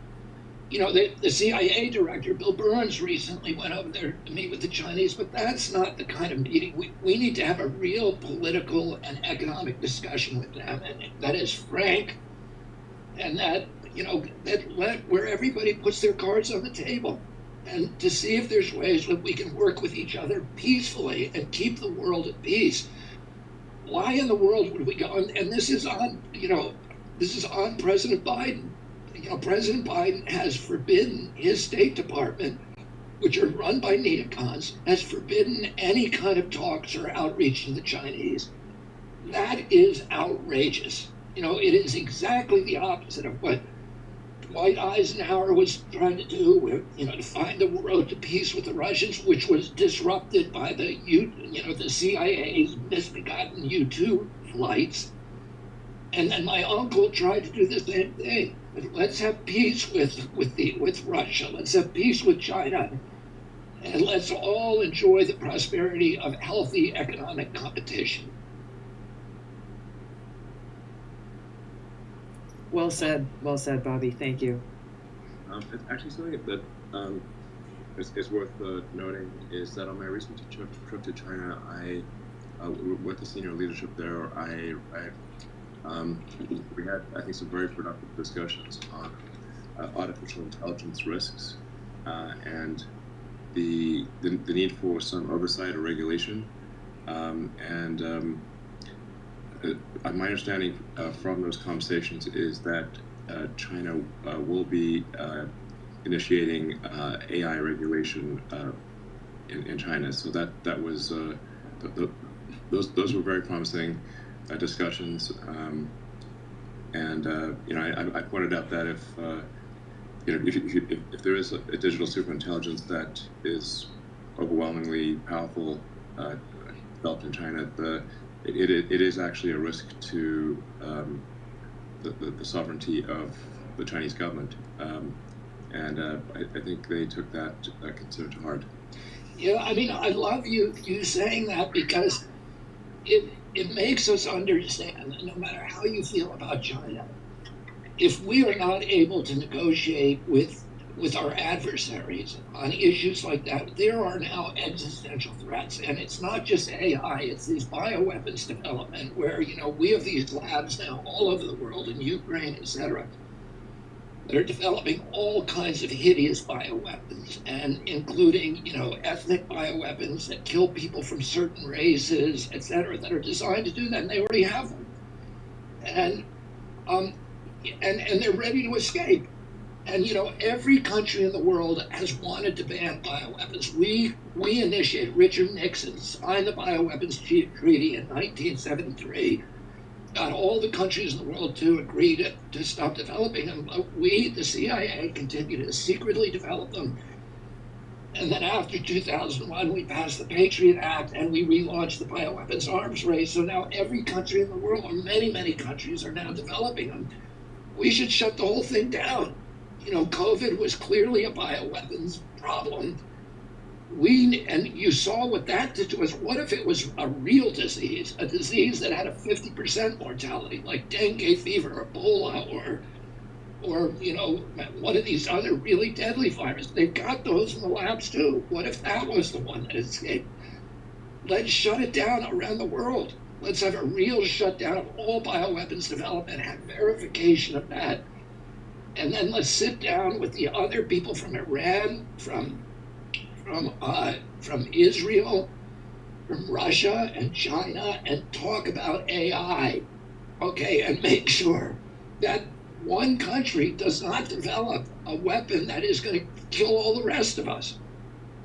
The CIA director, Bill Burns, recently went over there to meet with the Chinese, but that's not the kind of meeting. We need to have a real political and economic discussion with them, and that is frank, and that where everybody puts their cards on the table, and to see if there's ways that we can work with each other peacefully and keep the world at peace. Why in the world would we go? And this is on President Biden. President Biden has forbidden his State Department, which are run by neocons, has forbidden any kind of talks or outreach to the Chinese. That is outrageous. It is exactly the opposite of what Dwight Eisenhower was trying to do, to find the road to peace with the Russians, which was disrupted by the CIA's misbegotten U-2 flights. And then my uncle tried to do the same thing. Let's have peace with Russia. Let's have peace with China, and let's all enjoy the prosperity of healthy economic competition. Well said, Bobby. Thank you. It's actually something that is worth noting is that on my recent trip to China, I with the senior leadership there, we had, I think, some very productive discussions on artificial intelligence risks and the need for some oversight or regulation. My understanding from those conversations is that China will be initiating AI regulation in China. So that was those were very promising discussions, I pointed out that if there is a digital superintelligence that is overwhelmingly powerful developed in China, it is actually a risk to the sovereignty of the Chinese government, and I think they took that concern to heart. Yeah, I mean, I love you saying that because it makes us understand that no matter how you feel about China, if we are not able to negotiate with our adversaries on issues like that, there are now existential threats. And it's not just AI, it's these bioweapons development where, we have these labs now all over the world, in Ukraine, etc., that are developing all kinds of hideous bioweapons, and including, ethnic bioweapons that kill people from certain races, etc., that are designed to do that, and they already have them. And um, and they're ready to escape. And every country in the world has wanted to ban bioweapons. We initiated. Richard Nixon signed the bioweapons treaty in 1973. Got all the countries in the world to agree to stop developing them. But we, the CIA, continue to secretly develop them. And then after 2001, we passed the Patriot Act and we relaunched the bioweapons arms race. So now every country in the world, or many, many countries, are now developing them. We should shut the whole thing down. COVID was clearly a bioweapons problem. And you saw what that did to us. What if it was a real disease, a disease that had a 50% mortality, like dengue fever, Ebola, or one of these other really deadly viruses? They've got those in the labs too. What if that was the one that escaped? Let's shut it down around the world. Let's have a real shutdown of all bioweapons development, have verification of that. And then let's sit down with the other people from Iran, from Israel, from Russia and China, and talk about AI, okay, and make sure that one country does not develop a weapon that is going to kill all the rest of us.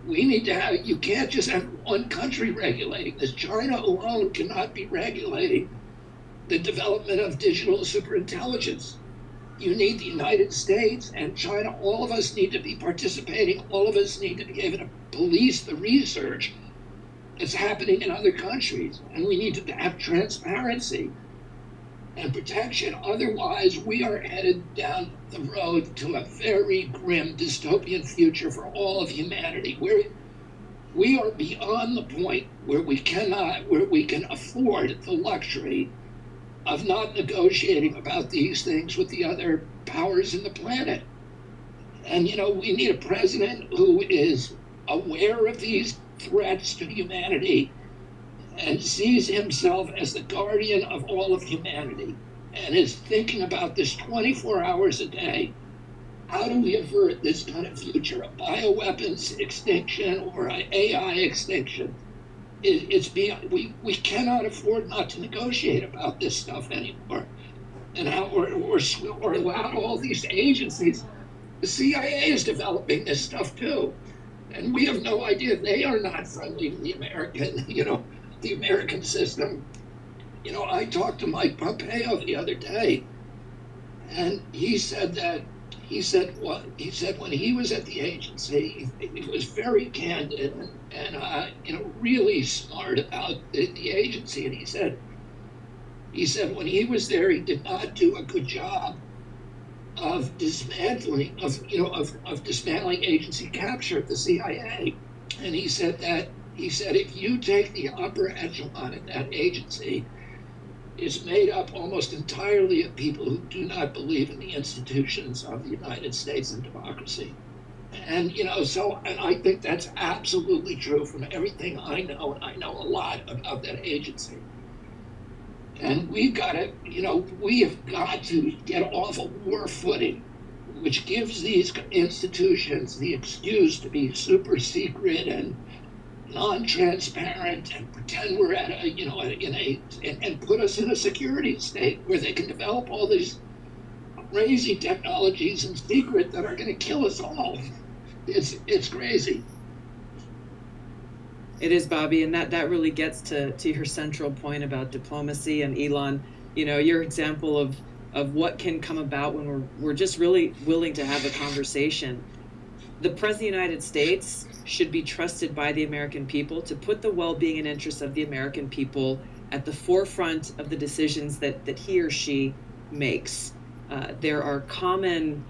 We need to have, you can't just have one country regulating this. China alone cannot be regulating the development of digital superintelligence. You need the United States and China. All of us need to be participating. All of us need to be able to police the research that's happening in other countries. And we need to have transparency and protection. Otherwise, we are headed down the road to a very grim dystopian future for all of humanity. We are beyond the point where we can afford the luxury of not negotiating about these things with the other powers in the planet. And, we need a president who is aware of these threats to humanity and sees himself as the guardian of all of humanity and is thinking about this 24 hours a day. How do we avert this kind of future, a bioweapons extinction or an AI extinction? It's beyond, we cannot afford not to negotiate about this stuff anymore. And or allow all these agencies. The CIA is developing this stuff too, and we have no idea. They are not friendly to the American, the American system. I talked to Mike Pompeo the other day, and he said when he was at the agency, he was very candid and really smart about the agency. And he said when he was there, he did not do a good job of dismantling agency capture at the CIA. And he said if you take the upper echelon at that agency, is made up almost entirely of people who do not believe in the institutions of the United States and democracy. And, and I think that's absolutely true from everything I know, and I know a lot about that agency. And we have got to get off a war footing, which gives these institutions the excuse to be super secret and non-transparent and pretend we're at and put us in a security state where they can develop all these crazy technologies in secret that are going to kill us all. It's crazy. It is, Bobby, and that really gets to your central point about diplomacy. And Elon, your example of what can come about when we're just really willing to have a conversation. The President of the United States should be trusted by the American people to put the well-being and interests of the American people at the forefront of the decisions that he or she makes. there are common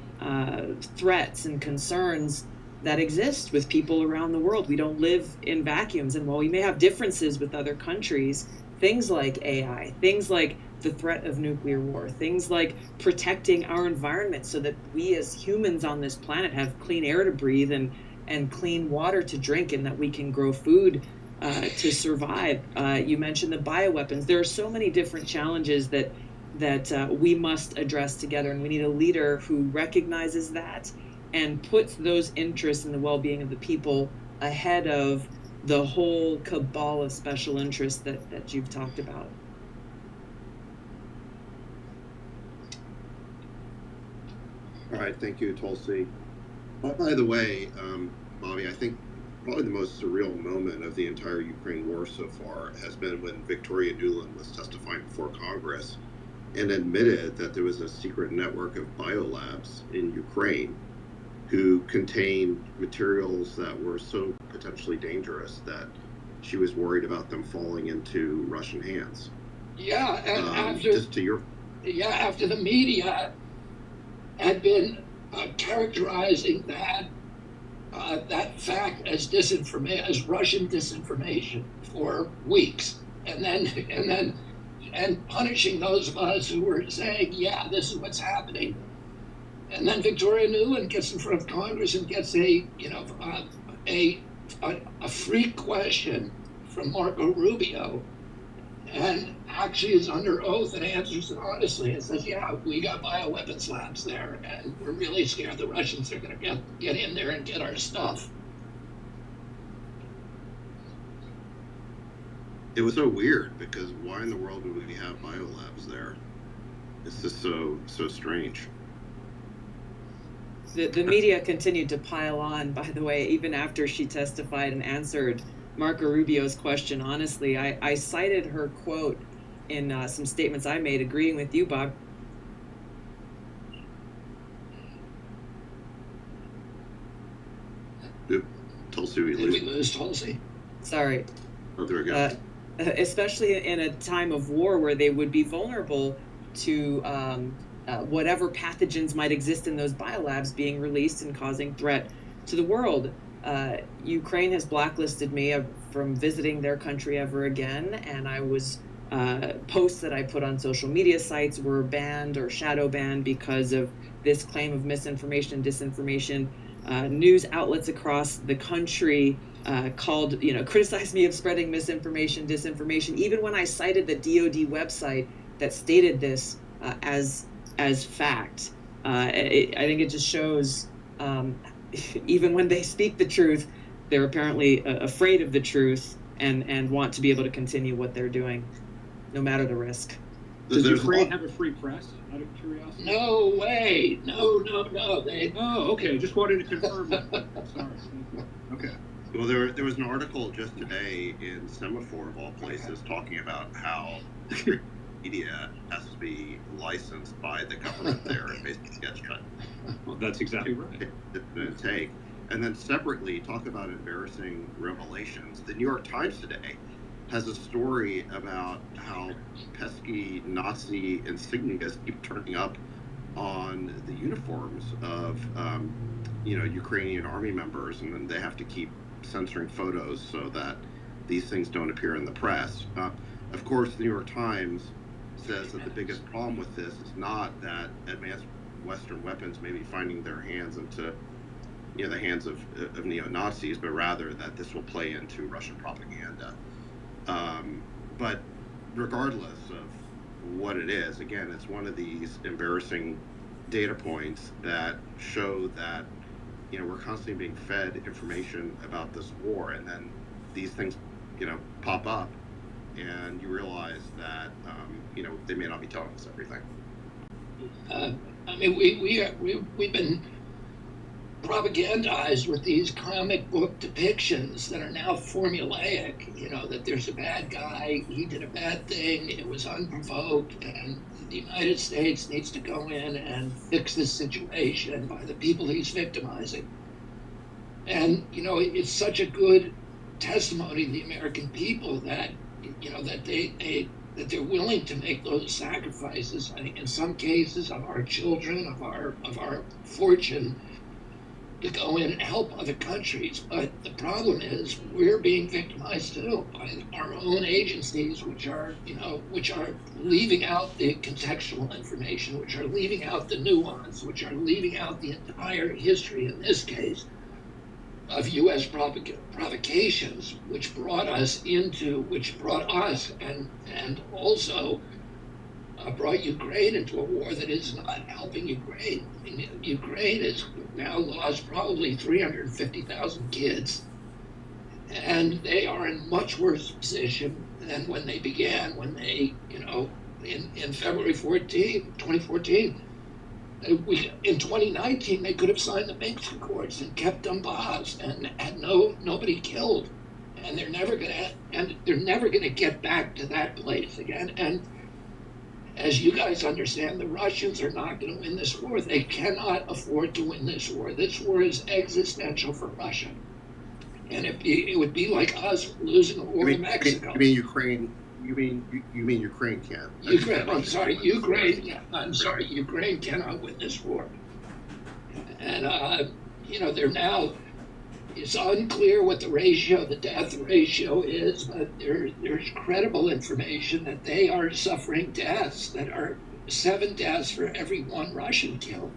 threats and concerns that exist with people around the world. We don't live in vacuums. And while we may have differences with other countries, things like AI, things like the threat of nuclear war, things like protecting our environment so that we as humans on this planet have clean air to breathe and clean water to drink, and that we can grow food to survive. You mentioned the bioweapons. There are so many different challenges that we must address together, and we need a leader who recognizes that and puts those interests in the well-being of the people ahead of the whole cabal of special interests that you've talked about. All right, thank you, Tulsi. By the way, Bobby, I think probably the most surreal moment of the entire Ukraine war so far has been when Victoria Nuland was testifying before Congress and admitted that there was a secret network of biolabs in Ukraine who contained materials that were so potentially dangerous that she was worried about them falling into Russian hands. Yeah, and after the media had been characterizing that fact as Russian disinformation for weeks, and punishing those of us who were saying, yeah, this is what's happening. And then Victoria Nuland gets in front of Congress and gets a free question from Marco Rubio, and actually is under oath and answers it honestly and says, yeah, we got bioweapons labs there, and we're really scared the Russians are going to get in there and get our stuff. It was so weird, because why in the world would we have biolabs there? It's just so strange. The media continued to pile on, by the way, even after she testified and answered Marco Rubio's question. Honestly, I cited her quote in some statements I made, agreeing with you, Bob. Tulsi, Did we lose Tulsi? Sorry. Oh, there we go. Especially in a time of war where they would be vulnerable to whatever pathogens might exist in those biolabs being released and causing threat to the world. Ukraine has blacklisted me from visiting their country ever again, and I was posts that I put on social media sites were banned or shadow banned because of this claim of misinformation and disinformation. News outlets across the country criticized me of spreading misinformation, disinformation, even when I cited the DoD website that stated this as fact. I think it just shows, even when they speak the truth, they're apparently afraid of the truth and want to be able to continue what they're doing, no matter the risk. Does Ukraine have a free press, out of curiosity? No way. No. Oh, okay. Just wanted to confirm that. Sorry. Okay. Well, there was an article just today in Semaphore, of all places, talking about how media has to be licensed by the government there and basically gets cut. Well, that's exactly right. It's take. And then separately, talk about embarrassing revelations. The New York Times today has a story about how pesky Nazi insignias keep turning up on the uniforms of Ukrainian army members, and then they have to keep censoring photos so that these things don't appear in the press. Of course, the New York Times says that the biggest problem with this is not that advanced Western weapons may be finding their hands into the hands of neo-Nazis, but rather that this will play into Russian propaganda. But regardless of what it is, again, it's one of these embarrassing data points that show that we're constantly being fed information about this war, and then these things pop up, and you realize that they may not be telling us everything. I mean, we've been propagandized with these comic book depictions that are now formulaic, that there's a bad guy, he did a bad thing, it was unprovoked, and the United States needs to go in and fix this situation by the people he's victimizing. And, it's such a good testimony to the American people that, that they that they're willing to make those sacrifices, I think in some cases of our children, of our fortune, to go in and help other countries. But the problem is we're being victimized too by our own agencies, which are leaving out the contextual information, which are leaving out the nuance, which are leaving out the entire history, in this case, of U.S. provocations, which brought us and also brought Ukraine into a war that is not helping Ukraine. I mean, Ukraine has now lost probably 350,000 kids, and they are in much worse position than when they began, when they, in February 2014, in 2019, they could have signed the Minsk Accords and kept Donbass and had nobody killed, and they're never gonna get back to that place again. And as you guys understand, the Russians are not going to win this war. They cannot afford to win this war. This war is existential for Russia, and it would be like us losing a war in Mexico. You mean Ukraine? You mean Ukraine can't? Ukraine. I'm sorry, Ukraine. Yeah, I'm sorry, Ukraine cannot win this war. And they're now. It's unclear what the death ratio is, but there's credible information that they are suffering deaths that are 7 deaths for every 1 Russian killed.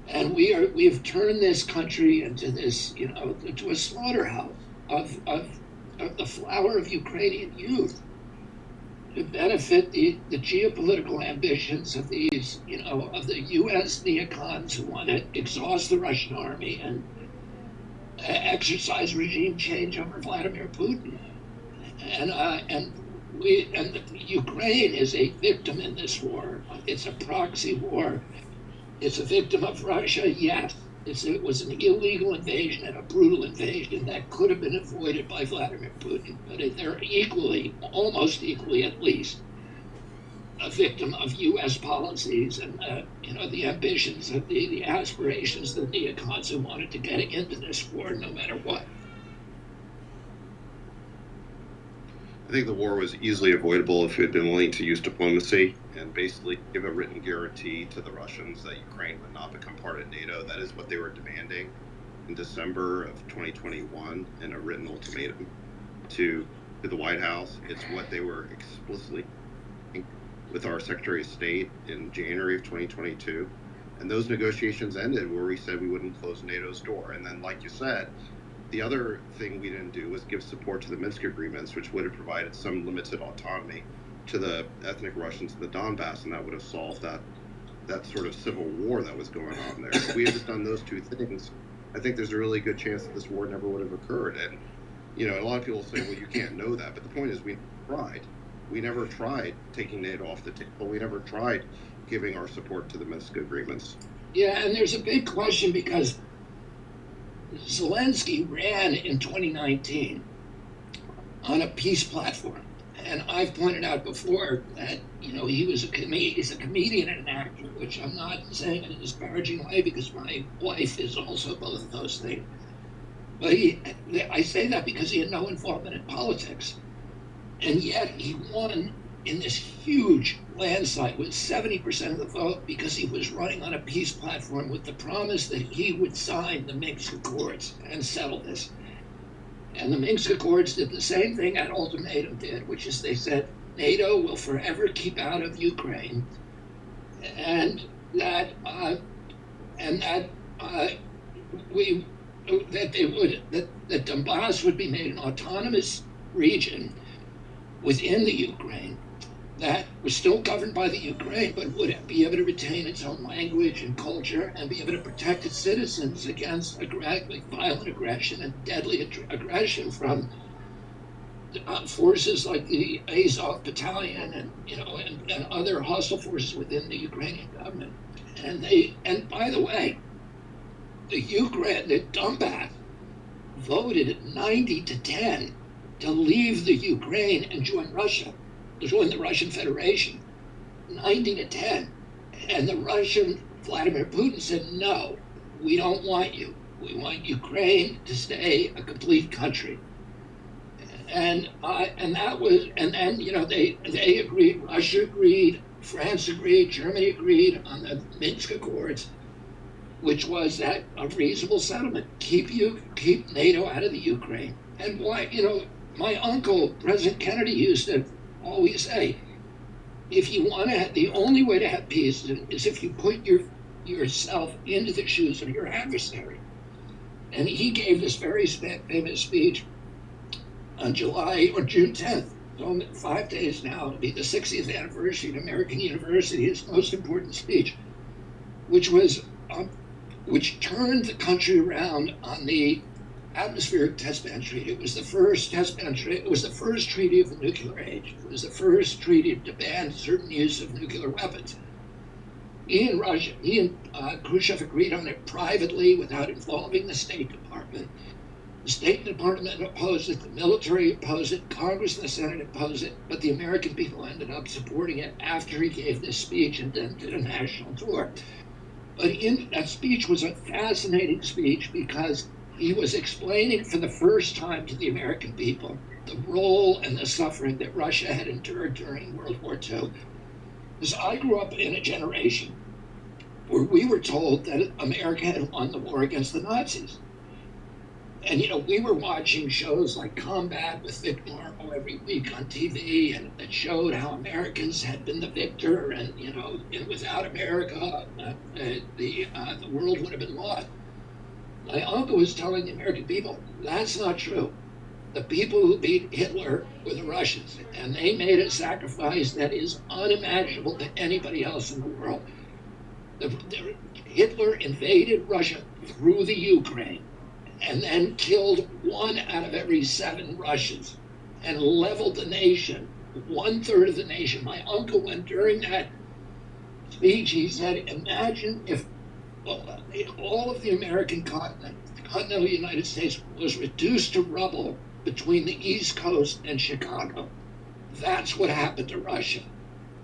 And we've turned this country into this, into a slaughterhouse of the flower of Ukrainian youth to benefit the geopolitical ambitions of these, of the U.S. neocons who want to exhaust the Russian army and exercise regime change over Vladimir Putin, and Ukraine is a victim in this war. It's a proxy war. It's a victim of Russia. Yes, it was an illegal invasion and a brutal invasion that could have been avoided by Vladimir Putin. But they're almost equally at least, a victim of U.S. policies and the ambitions of the aspirations of the neocons who wanted to get into this war no matter what. I think the war was easily avoidable if we had been willing to use diplomacy and basically give a written guarantee to the Russians that Ukraine would not become part of NATO. That is what they were demanding in December of 2021 in a written ultimatum to the White House. It's what they were explicitly with our Secretary of State in January of 2022. And those negotiations ended where we said we wouldn't close NATO's door. And then, like you said, the other thing we didn't do was give support to the Minsk agreements, which would have provided some limited autonomy to the ethnic Russians in the Donbass, and that would have solved that sort of civil war that was going on there. If we had just done those 2 things, I think there's a really good chance that this war never would have occurred. And, a lot of people say, well, you can't know that. But the point is we tried. We never tried taking NATO off the table. We never tried giving our support to the Minsk agreements. Yeah, and there's a big question because Zelensky ran in 2019 on a peace platform. And I've pointed out before that, he's a comedian and an actor, which I'm not saying in a disparaging way because my wife is also both of those things. But I say that because he had no involvement in politics. And yet he won in this huge landslide with 70% of the vote because he was running on a peace platform with the promise that he would sign the Minsk Accords and settle this. And the Minsk Accords did the same thing that ultimatum did, which is they said NATO will forever keep out of Ukraine, and that Donbass would be made an autonomous region within the Ukraine that was still governed by the Ukraine, but would be able to retain its own language and culture and be able to protect its citizens against violent aggression and deadly aggression from forces like the Azov Battalion and other hostile forces within the Ukrainian government. And by the way, the Donbass voted 90-10 to leave the Ukraine and join Russia, to join the Russian Federation, 90-10. And the Russian Vladimir Putin said, no, we don't want you. We want Ukraine to stay a complete country. and that was, and then they agreed. Russia agreed, France agreed, Germany agreed on the Minsk Accords, which was that a reasonable settlement. Keep NATO out of the Ukraine. And why, my uncle, President Kennedy, used to always say, if you want to, the only way to have peace is if you put yourself into the shoes of your adversary. And he gave this very famous speech on July or June 10th. So 5 days now, it'll be the 60th anniversary of American University, his most important speech, which turned the country around on the atmospheric test ban treaty. It was the first test ban treaty. It was the first treaty of the nuclear age. It was the first treaty to ban certain use of nuclear weapons. He and Khrushchev agreed on it privately without involving the State Department. The State Department opposed it, the military opposed it, Congress and the Senate opposed it, but the American people ended up supporting it after he gave this speech and then did a national tour. But that speech was a fascinating speech because he was explaining for the first time to the American people the role and the suffering that Russia had endured during World War II. Because I grew up in a generation where we were told that America had won the war against the Nazis. And, we were watching shows like Combat with Vic Morrow every week on TV, and that showed how Americans had been the victor, and, and without America, the world would have been lost. My uncle was telling the American people, that's not true. The people who beat Hitler were the Russians, and they made a sacrifice that is unimaginable to anybody else in the world. Hitler invaded Russia through the Ukraine, and then killed 1 out of every 7 Russians and leveled the nation, 1/3 of the nation. My uncle, went during that speech, he said, imagine if all of the American continent, the continental United States, was reduced to rubble between the East Coast and Chicago. That's what happened to Russia.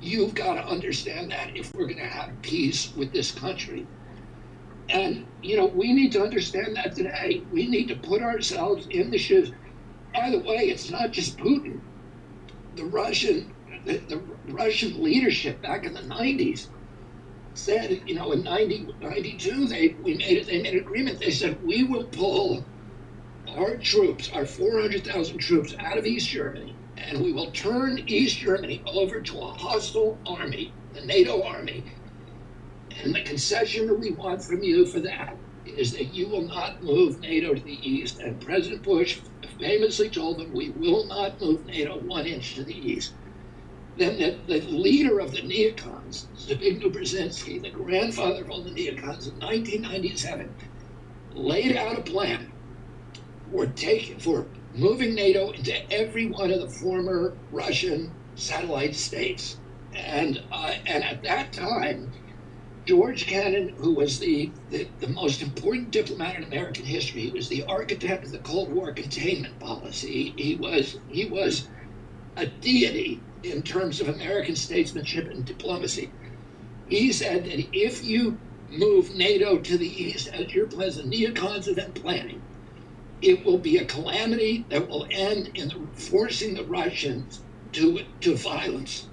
You've got to understand that if we're going to have peace with this country. And, we need to understand that today. We need to put ourselves in the shoes. By the way, it's not just Putin. The Russian leadership back in the 90s said, in 92, they made an agreement. They said, we will pull our troops, our 400,000 troops, out of East Germany, and we will turn East Germany over to a hostile army, the NATO army. And the concession that we want from you for that is that you will not move NATO to the east. And President Bush famously told them, we will not move NATO 1 inch to the east. Then the leader of the neocons, Zbigniew Brzezinski, the grandfather of all the neocons, in 1997, laid out a plan for moving NATO into every one of the former Russian satellite states. And at that time, George Kennan, who was the most important diplomat in American history, he was the architect of the Cold War containment policy. He was a deity in terms of American statesmanship and diplomacy. He said that if you move NATO to the east, as your president, neocons have been planning, it will be a calamity that will end in forcing the Russians to violence,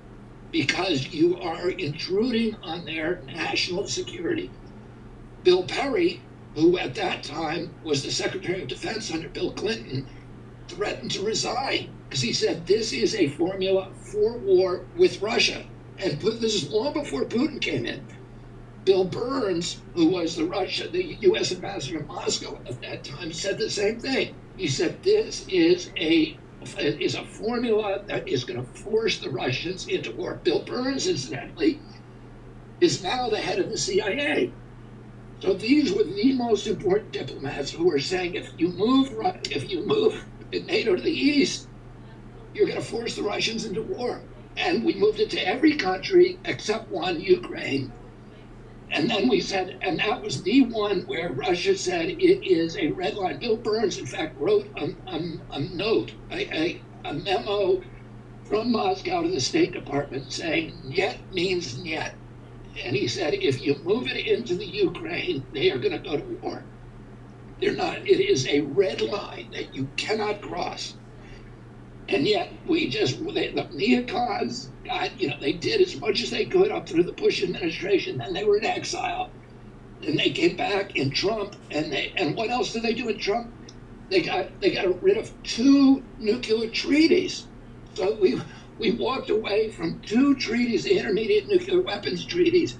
because you are intruding on their national security. Bill Perry, who at that time was the Secretary of Defense under Bill Clinton, threatened to resign because he said this is a formula for war with Russia. And this is long before Putin came in. Bill Burns, who was the U.S. ambassador to Moscow at that time, said the same thing. He said this is a formula that is going to force the Russians into war. Bill Burns, incidentally, is now the head of the CIA. So these were the most important diplomats who were saying, if you move NATO to the east, you're going to force the Russians into war. And we moved it to every country except one, Ukraine. And then we said, and that was the one where Russia said it is a red line. Bill Burns, in fact, wrote a note, a memo from Moscow to the State Department saying, "Niet means niet." And he said, if you move it into the Ukraine, they are going to go to war. They're not. It is a red line that you cannot cross. And yet the neocons got, they did as much as they could up through the Bush administration. Then they were in exile. Then they came back in Trump, and what else did they do in Trump? They got rid of 2 nuclear treaties. So we walked away from 2 treaties, the intermediate nuclear weapons treaties,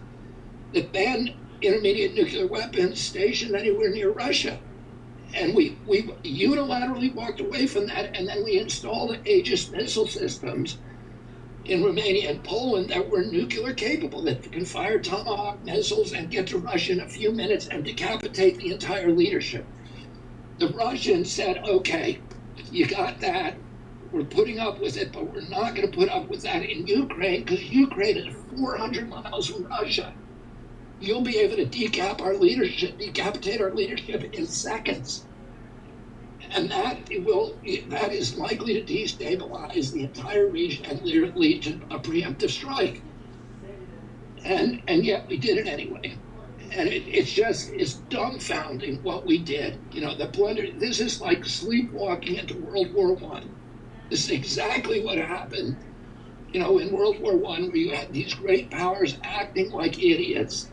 that banned intermediate nuclear weapons stationed anywhere near Russia. And we unilaterally walked away from that, and then we installed Aegis missile systems in Romania and Poland that were nuclear capable, that can fire Tomahawk missiles and get to Russia in a few minutes and decapitate the entire leadership. The Russians said, okay, you got that, we're putting up with it, but we're not going to put up with that in Ukraine, because Ukraine is 400 miles from Russia. You'll be able to decapitate our leadership in seconds. And that is likely to destabilize the entire region and lead to a preemptive strike. And yet we did it anyway. And it's dumbfounding what we did. This is like sleepwalking into World War I. This is exactly what happened, in World War I, where you had these great powers acting like idiots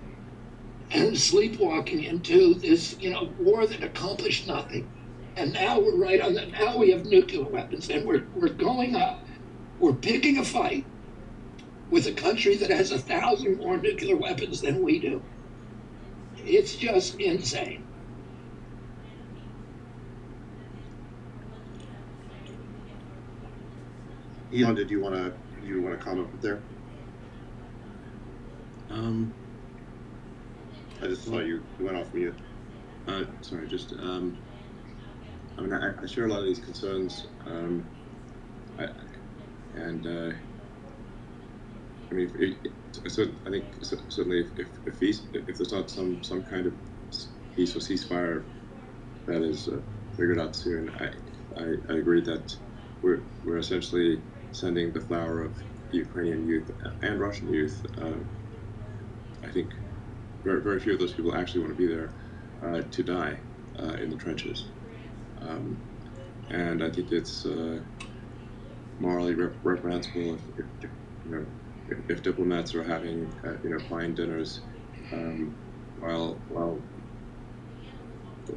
and sleepwalking into this, war that accomplished nothing. And now we're right on that. Now we have nuclear weapons, and we're going up. We're picking a fight with a country that has 1,000 more nuclear weapons than we do. It's just insane. Elon, did you want to comment there? I just saw you went off mute. Sorry, just I share a lot of these concerns, I think certainly if there's not some kind of peace or ceasefire that is figured out soon, I agree that we're essentially sending the flower of Ukrainian youth and Russian youth. I think very, very few of those people actually want to be there to die in the trenches. And I think it's morally reprehensible if diplomats are having fine dinners while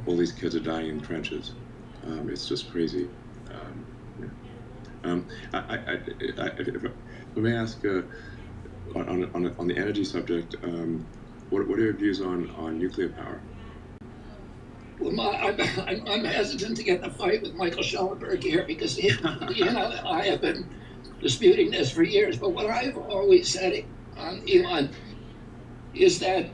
all these kids are dying in trenches. It's just crazy. If I may ask on the energy subject, what are your views on nuclear power? Well, I'm hesitant to get in a fight with Michael Schellenberg here, because he and I have been disputing this for years. But what I've always said, Elon, is that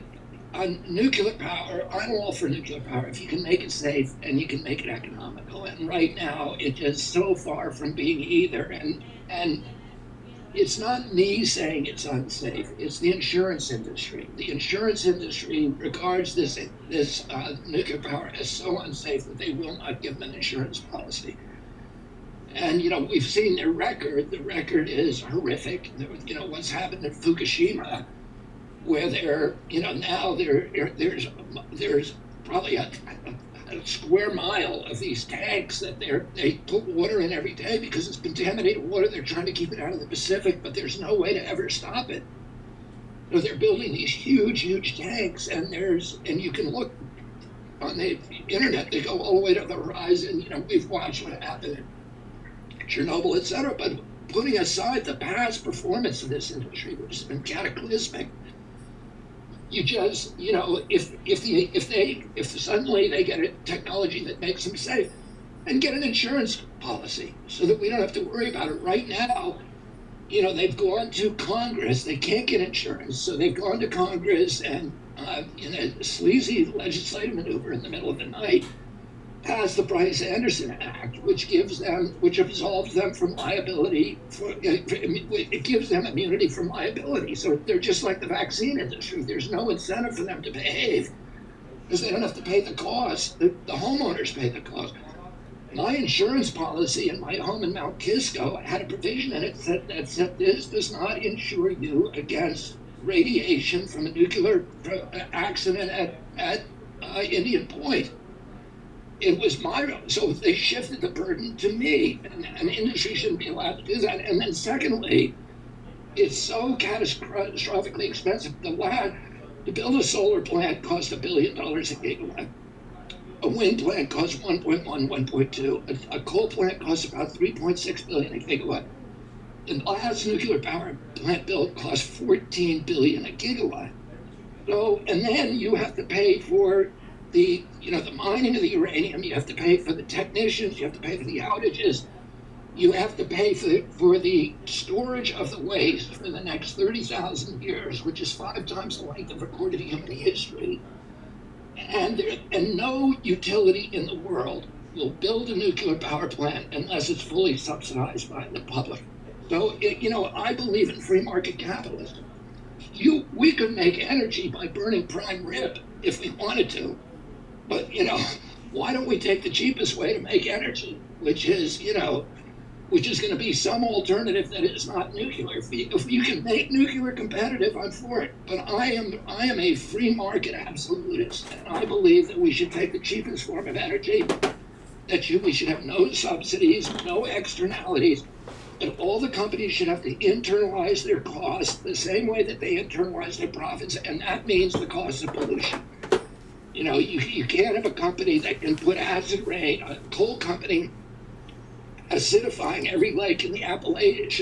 on nuclear power, I'm all for nuclear power if you can make it safe and you can make it economical. And right now, it's just so far from being either. And it's not me saying it's unsafe. It's the insurance industry. The insurance industry regards this nuclear power as so unsafe that they will not give them an insurance policy. And we've seen their record. The record is horrific. What's happened in Fukushima, where there's probably a square mile of these tanks that they put water in every day because it's contaminated water. They're trying to keep it out of the Pacific, but there's no way to ever stop it. They're building these huge tanks, and you can look on the internet. They go all the way to the horizon. We've watched what happened in Chernobyl, etc. But putting aside the past performance of this industry, which has been cataclysmic, you just, if suddenly they get a technology that makes them safe, and get an insurance policy so that we don't have to worry about it. Right now, they've gone to Congress. They can't get insurance, so they've gone to Congress and, in a sleazy legislative maneuver in the middle of the night, passed the Bryce-Anderson Act, which absolves them from liability. It gives them immunity from liability. So they're just like the vaccine industry. There's no incentive for them to behave because they don't have to pay the cost. The homeowners pay the cost. My insurance policy in my home in Mount Kisco had a provision in it that said this does not insure you against radiation from a nuclear accident at Indian Point. it was my, so they shifted the burden to me, and an industry shouldn't be allowed to do that. And then secondly, it's so catastrophically expensive. To build a solar plant costs $1 billion a gigawatt. A wind plant costs 1.1, 1.2. A coal plant costs about 3.6 billion a gigawatt. The last nuclear power plant built cost 14 billion a gigawatt. So, and then you have to pay for the mining of the uranium. You have to pay for the technicians. You have to pay for the outages. You have to pay for the storage of the waste for the next 30,000 years, which is 5 times the length of recorded human history. And no utility in the world will build a nuclear power plant unless it's fully subsidized by the public. So, I believe in free market capitalism. We could make energy by burning prime rib if we wanted to, but why don't we take the cheapest way to make energy, which is going to be some alternative that is not nuclear. If you can make nuclear competitive, I'm for it. But I am a free market absolutist, and I believe that we should take the cheapest form of energy. We should have no subsidies, no externalities, and all the companies should have to internalize their costs the same way that they internalize their profits, and that means the cost of pollution. You can't have a company that can put acid rain, a coal company acidifying every lake in the Appalachians